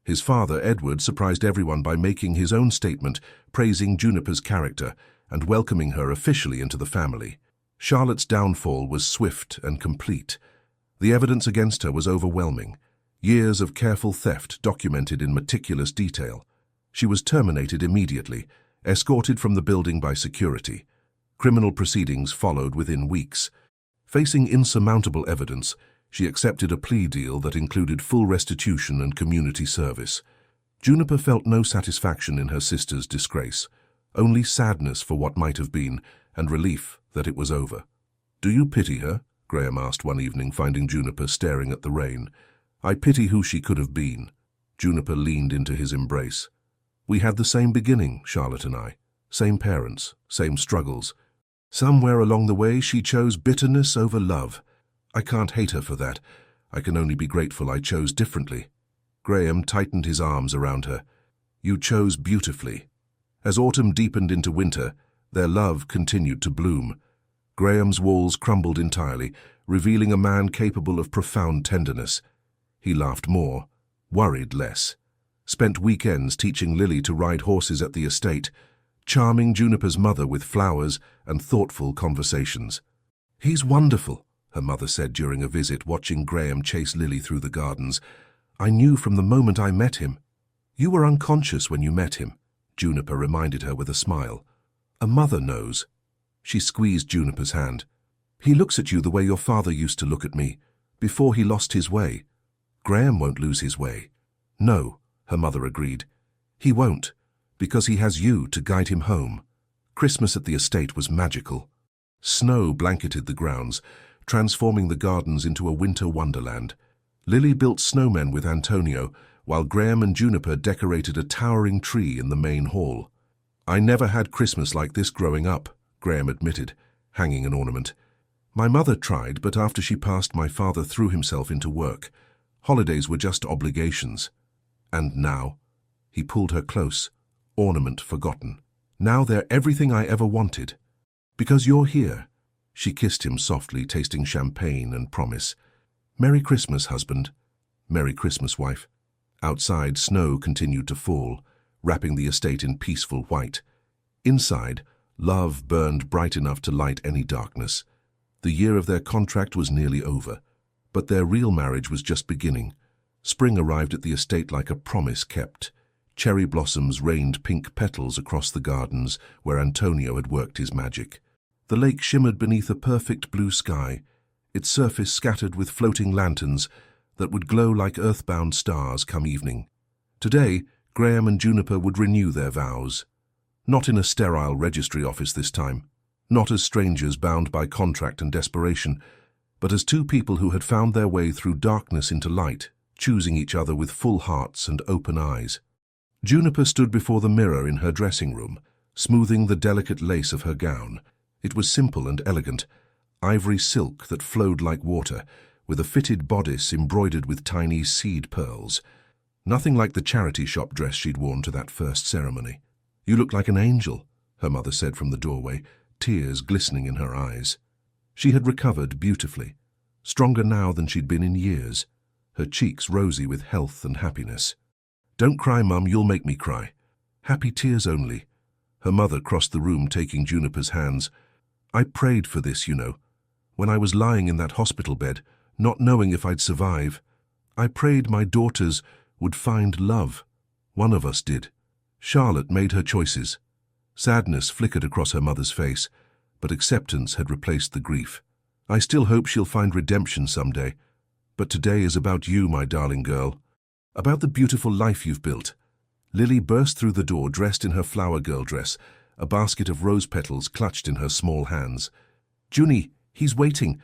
His father, Edward, surprised everyone by making his own statement, praising Juniper's character and welcoming her officially into the family. Charlotte's downfall was swift and complete. The evidence against her was overwhelming. Years of careful theft documented in meticulous detail. She was terminated immediately, escorted from the building by security. Criminal proceedings followed within weeks. Facing insurmountable evidence, she accepted a plea deal that included full restitution and community service. Juniper felt no satisfaction in her sister's disgrace, only sadness for what might have been and relief that it was over. "Do you pity her?" Graham asked one evening, finding Juniper staring at the rain. "I pity who she could have been." Juniper leaned into his embrace. "We had the same beginning, Charlotte and I. Same parents, same struggles. Somewhere along the way she chose bitterness over love. I can't hate her for that. I can only be grateful I chose differently." Graham tightened his arms around her. "You chose beautifully." As autumn deepened into winter, their love continued to bloom. Graham's walls crumbled entirely, revealing a man capable of profound tenderness. He laughed more, worried less. Spent weekends teaching Lily to ride horses at the estate, charming Juniper's mother with flowers and thoughtful conversations. "He's wonderful," her mother said during a visit, watching Graham chase Lily through the gardens. "I knew from the moment I met him." "You were unconscious when you met him," Juniper reminded her with a smile. "A mother knows." She squeezed Juniper's hand. "He looks at you the way your father used to look at me, before he lost his way." "Graham won't lose his way." "No," her mother agreed. "He won't, because he has you to guide him home." Christmas at the estate was magical. Snow blanketed the grounds, transforming the gardens into a winter wonderland. Lily built snowmen with Antonio, while Graham and Juniper decorated a towering tree in the main hall. "I never had Christmas like this growing up," Graham admitted, hanging an ornament. "My mother tried, but after she passed, my father threw himself into work. Holidays were just obligations. And now," he pulled her close, ornament forgotten. "Now they're everything I ever wanted. Because you're here." She kissed him softly, tasting champagne and promise. "Merry Christmas, husband." "Merry Christmas, wife." Outside, snow continued to fall, wrapping the estate in peaceful white. Inside, love burned bright enough to light any darkness. The year of their contract was nearly over, but their real marriage was just beginning. Spring arrived at the estate like a promise kept. Cherry blossoms rained pink petals across the gardens where Antonio had worked his magic. The lake shimmered beneath a perfect blue sky, its surface scattered with floating lanterns that would glow like earthbound stars come evening. Today, Graham and Juniper would renew their vows. Not in a sterile registry office this time, not as strangers bound by contract and desperation, but as two people who had found their way through darkness into light, choosing each other with full hearts and open eyes. Juniper stood before the mirror in her dressing room, smoothing the delicate lace of her gown. It was simple and elegant, ivory silk that flowed like water, with a fitted bodice embroidered with tiny seed pearls. Nothing like the charity shop dress she'd worn to that first ceremony. "You look like an angel," her mother said from the doorway, tears glistening in her eyes. She had recovered beautifully, stronger now than she'd been in years, her cheeks rosy with health and happiness. "Don't cry, Mum, you'll make me cry. Happy tears only." Her mother crossed the room, taking Juniper's hands. "I prayed for this, you know. when I was lying in that hospital bed, not knowing if I'd survive. I prayed my daughters would find love. One of us did. Charlotte made her choices. Sadness flickered across her mother's face, but acceptance had replaced the grief. I still hope she'll find redemption someday. But today is about you, my darling girl. About the beautiful life you've built. Lily burst through the door dressed in her flower girl dress, a basket of rose petals clutched in her small hands. Junie, he's waiting.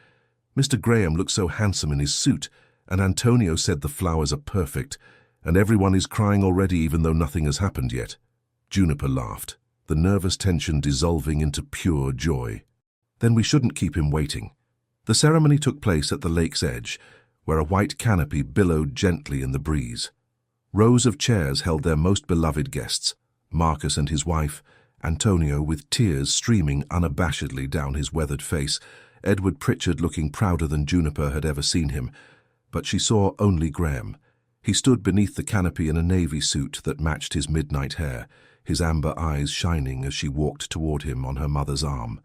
Mr. Graham looks so handsome in his suit, and Antonio said the flowers are perfect, and everyone is crying already even though nothing has happened yet. Juniper laughed, the nervous tension dissolving into pure joy. Then we shouldn't keep him waiting. The ceremony took place at the lake's edge, where a white canopy billowed gently in the breeze. Rows of chairs held their most beloved guests, Marcus and his wife, Antonio with tears streaming unabashedly down his weathered face, Edward Pritchard looking prouder than Juniper had ever seen him. But she saw only Graham. He stood beneath the canopy in a navy suit that matched his midnight hair, his amber eyes shining as she walked toward him on her mother's arm.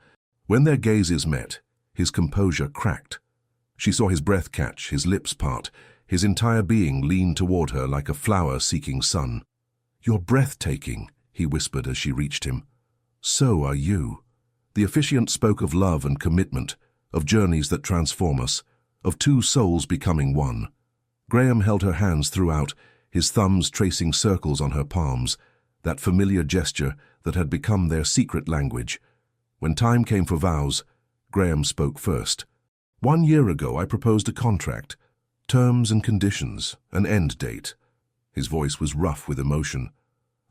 When their gazes met, his composure cracked. She saw his breath catch, his lips part, his entire being lean toward her like a flower seeking sun. "You're breathtaking," he whispered as she reached him. "So are you." The officiant spoke of love and commitment, of journeys that transform us, of two souls becoming one. Graham held her hands throughout, his thumbs tracing circles on her palms, that familiar gesture that had become their secret language. When time came for vows, Graham spoke first. "1 year ago I proposed a contract, terms and conditions, an end date." His voice was rough with emotion.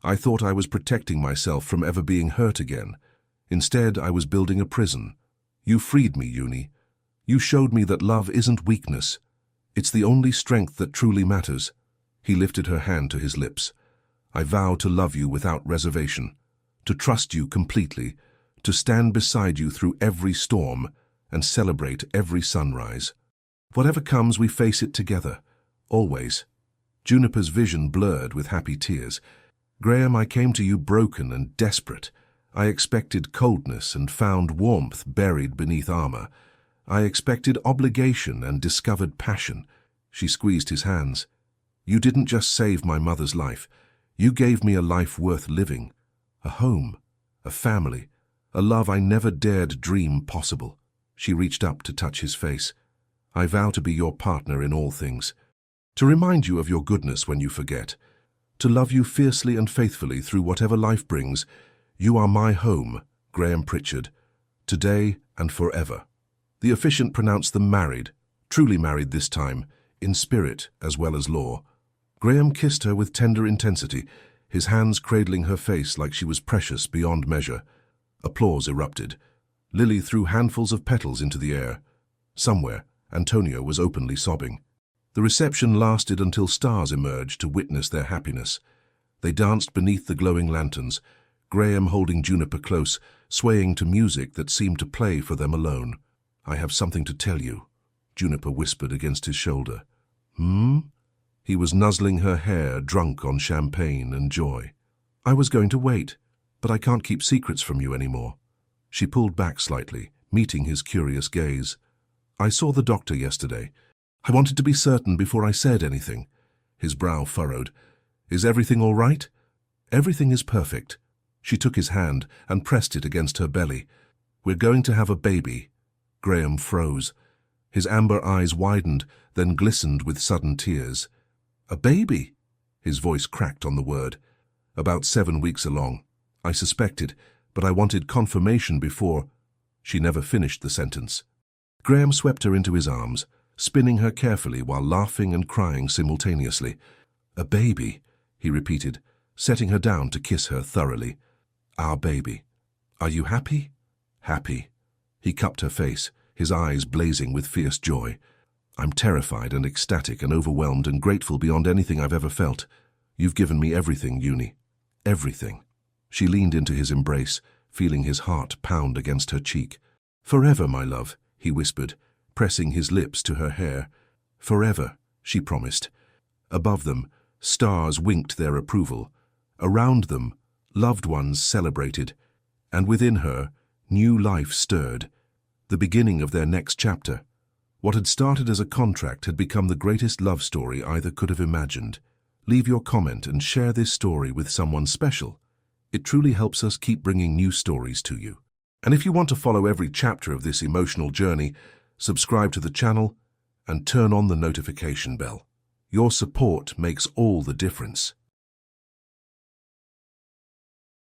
"I thought I was protecting myself from ever being hurt again. Instead, I was building a prison. You freed me, Uni. You showed me that love isn't weakness. It's the only strength that truly matters." He lifted her hand to his lips. "I vow to love you without reservation, to trust you completely, to stand beside you through every storm and celebrate every sunrise. Whatever comes, we face it together, always." Juniper's vision blurred with happy tears. "Graham, I came to you broken and desperate. I expected coldness and found warmth buried beneath armor. I expected obligation and discovered passion." She squeezed his hands. "You didn't just save my mother's life. You gave me a life worth living. A home, a family, a love I never dared dream possible." She reached up to touch his face. "I vow to be your partner in all things, to remind you of your goodness when you forget, to love you fiercely and faithfully through whatever life brings. You are my home, Graham Pritchard, today and forever." The officiant pronounced them married, truly married this time, in spirit as well as law. Graham kissed her with tender intensity, his hands cradling her face like she was precious beyond measure. Applause erupted. Lily threw handfuls of petals into the air. Somewhere, Antonio was openly sobbing. The reception lasted until stars emerged to witness their happiness. They danced beneath the glowing lanterns, Graham holding Juniper close, swaying to music that seemed to play for them alone. "I have something to tell you," Juniper whispered against his shoulder. "Hmm?" He was nuzzling her hair, drunk on champagne and joy. "I was going to wait, but I can't keep secrets from you anymore." She pulled back slightly, meeting his curious gaze. "I saw the doctor yesterday. I wanted to be certain before I said anything." His brow furrowed. "Is everything all right?" "Everything is perfect." She took his hand and pressed it against her belly. "We're going to have a baby." Graham froze. His amber eyes widened, then glistened with sudden tears. "A baby?" His voice cracked on the word. "About 7 weeks along. I suspected, but I wanted confirmation before—" She never finished the sentence. Graham swept her into his arms, spinning her carefully while laughing and crying simultaneously. "A baby," he repeated, setting her down to kiss her thoroughly. "Our baby. Are you happy?" "Happy." He cupped her face, his eyes blazing with fierce joy. "I'm terrified and ecstatic and overwhelmed and grateful beyond anything I've ever felt. You've given me everything, Uni. Everything." She leaned into his embrace, feeling his heart pound against her cheek. "Forever, my love," he whispered, pressing his lips to her hair. "Forever," she promised. Above them, stars winked their approval. Around them, loved ones celebrated. And within her, new life stirred. the beginning of their next chapter. What had started as a contract had become the greatest love story either could have imagined. Leave your comment and share this story with someone special. It truly helps us keep bringing new stories to you. And if you want to follow every chapter of this emotional journey, subscribe to the channel and turn on the notification bell. Your support makes all the difference.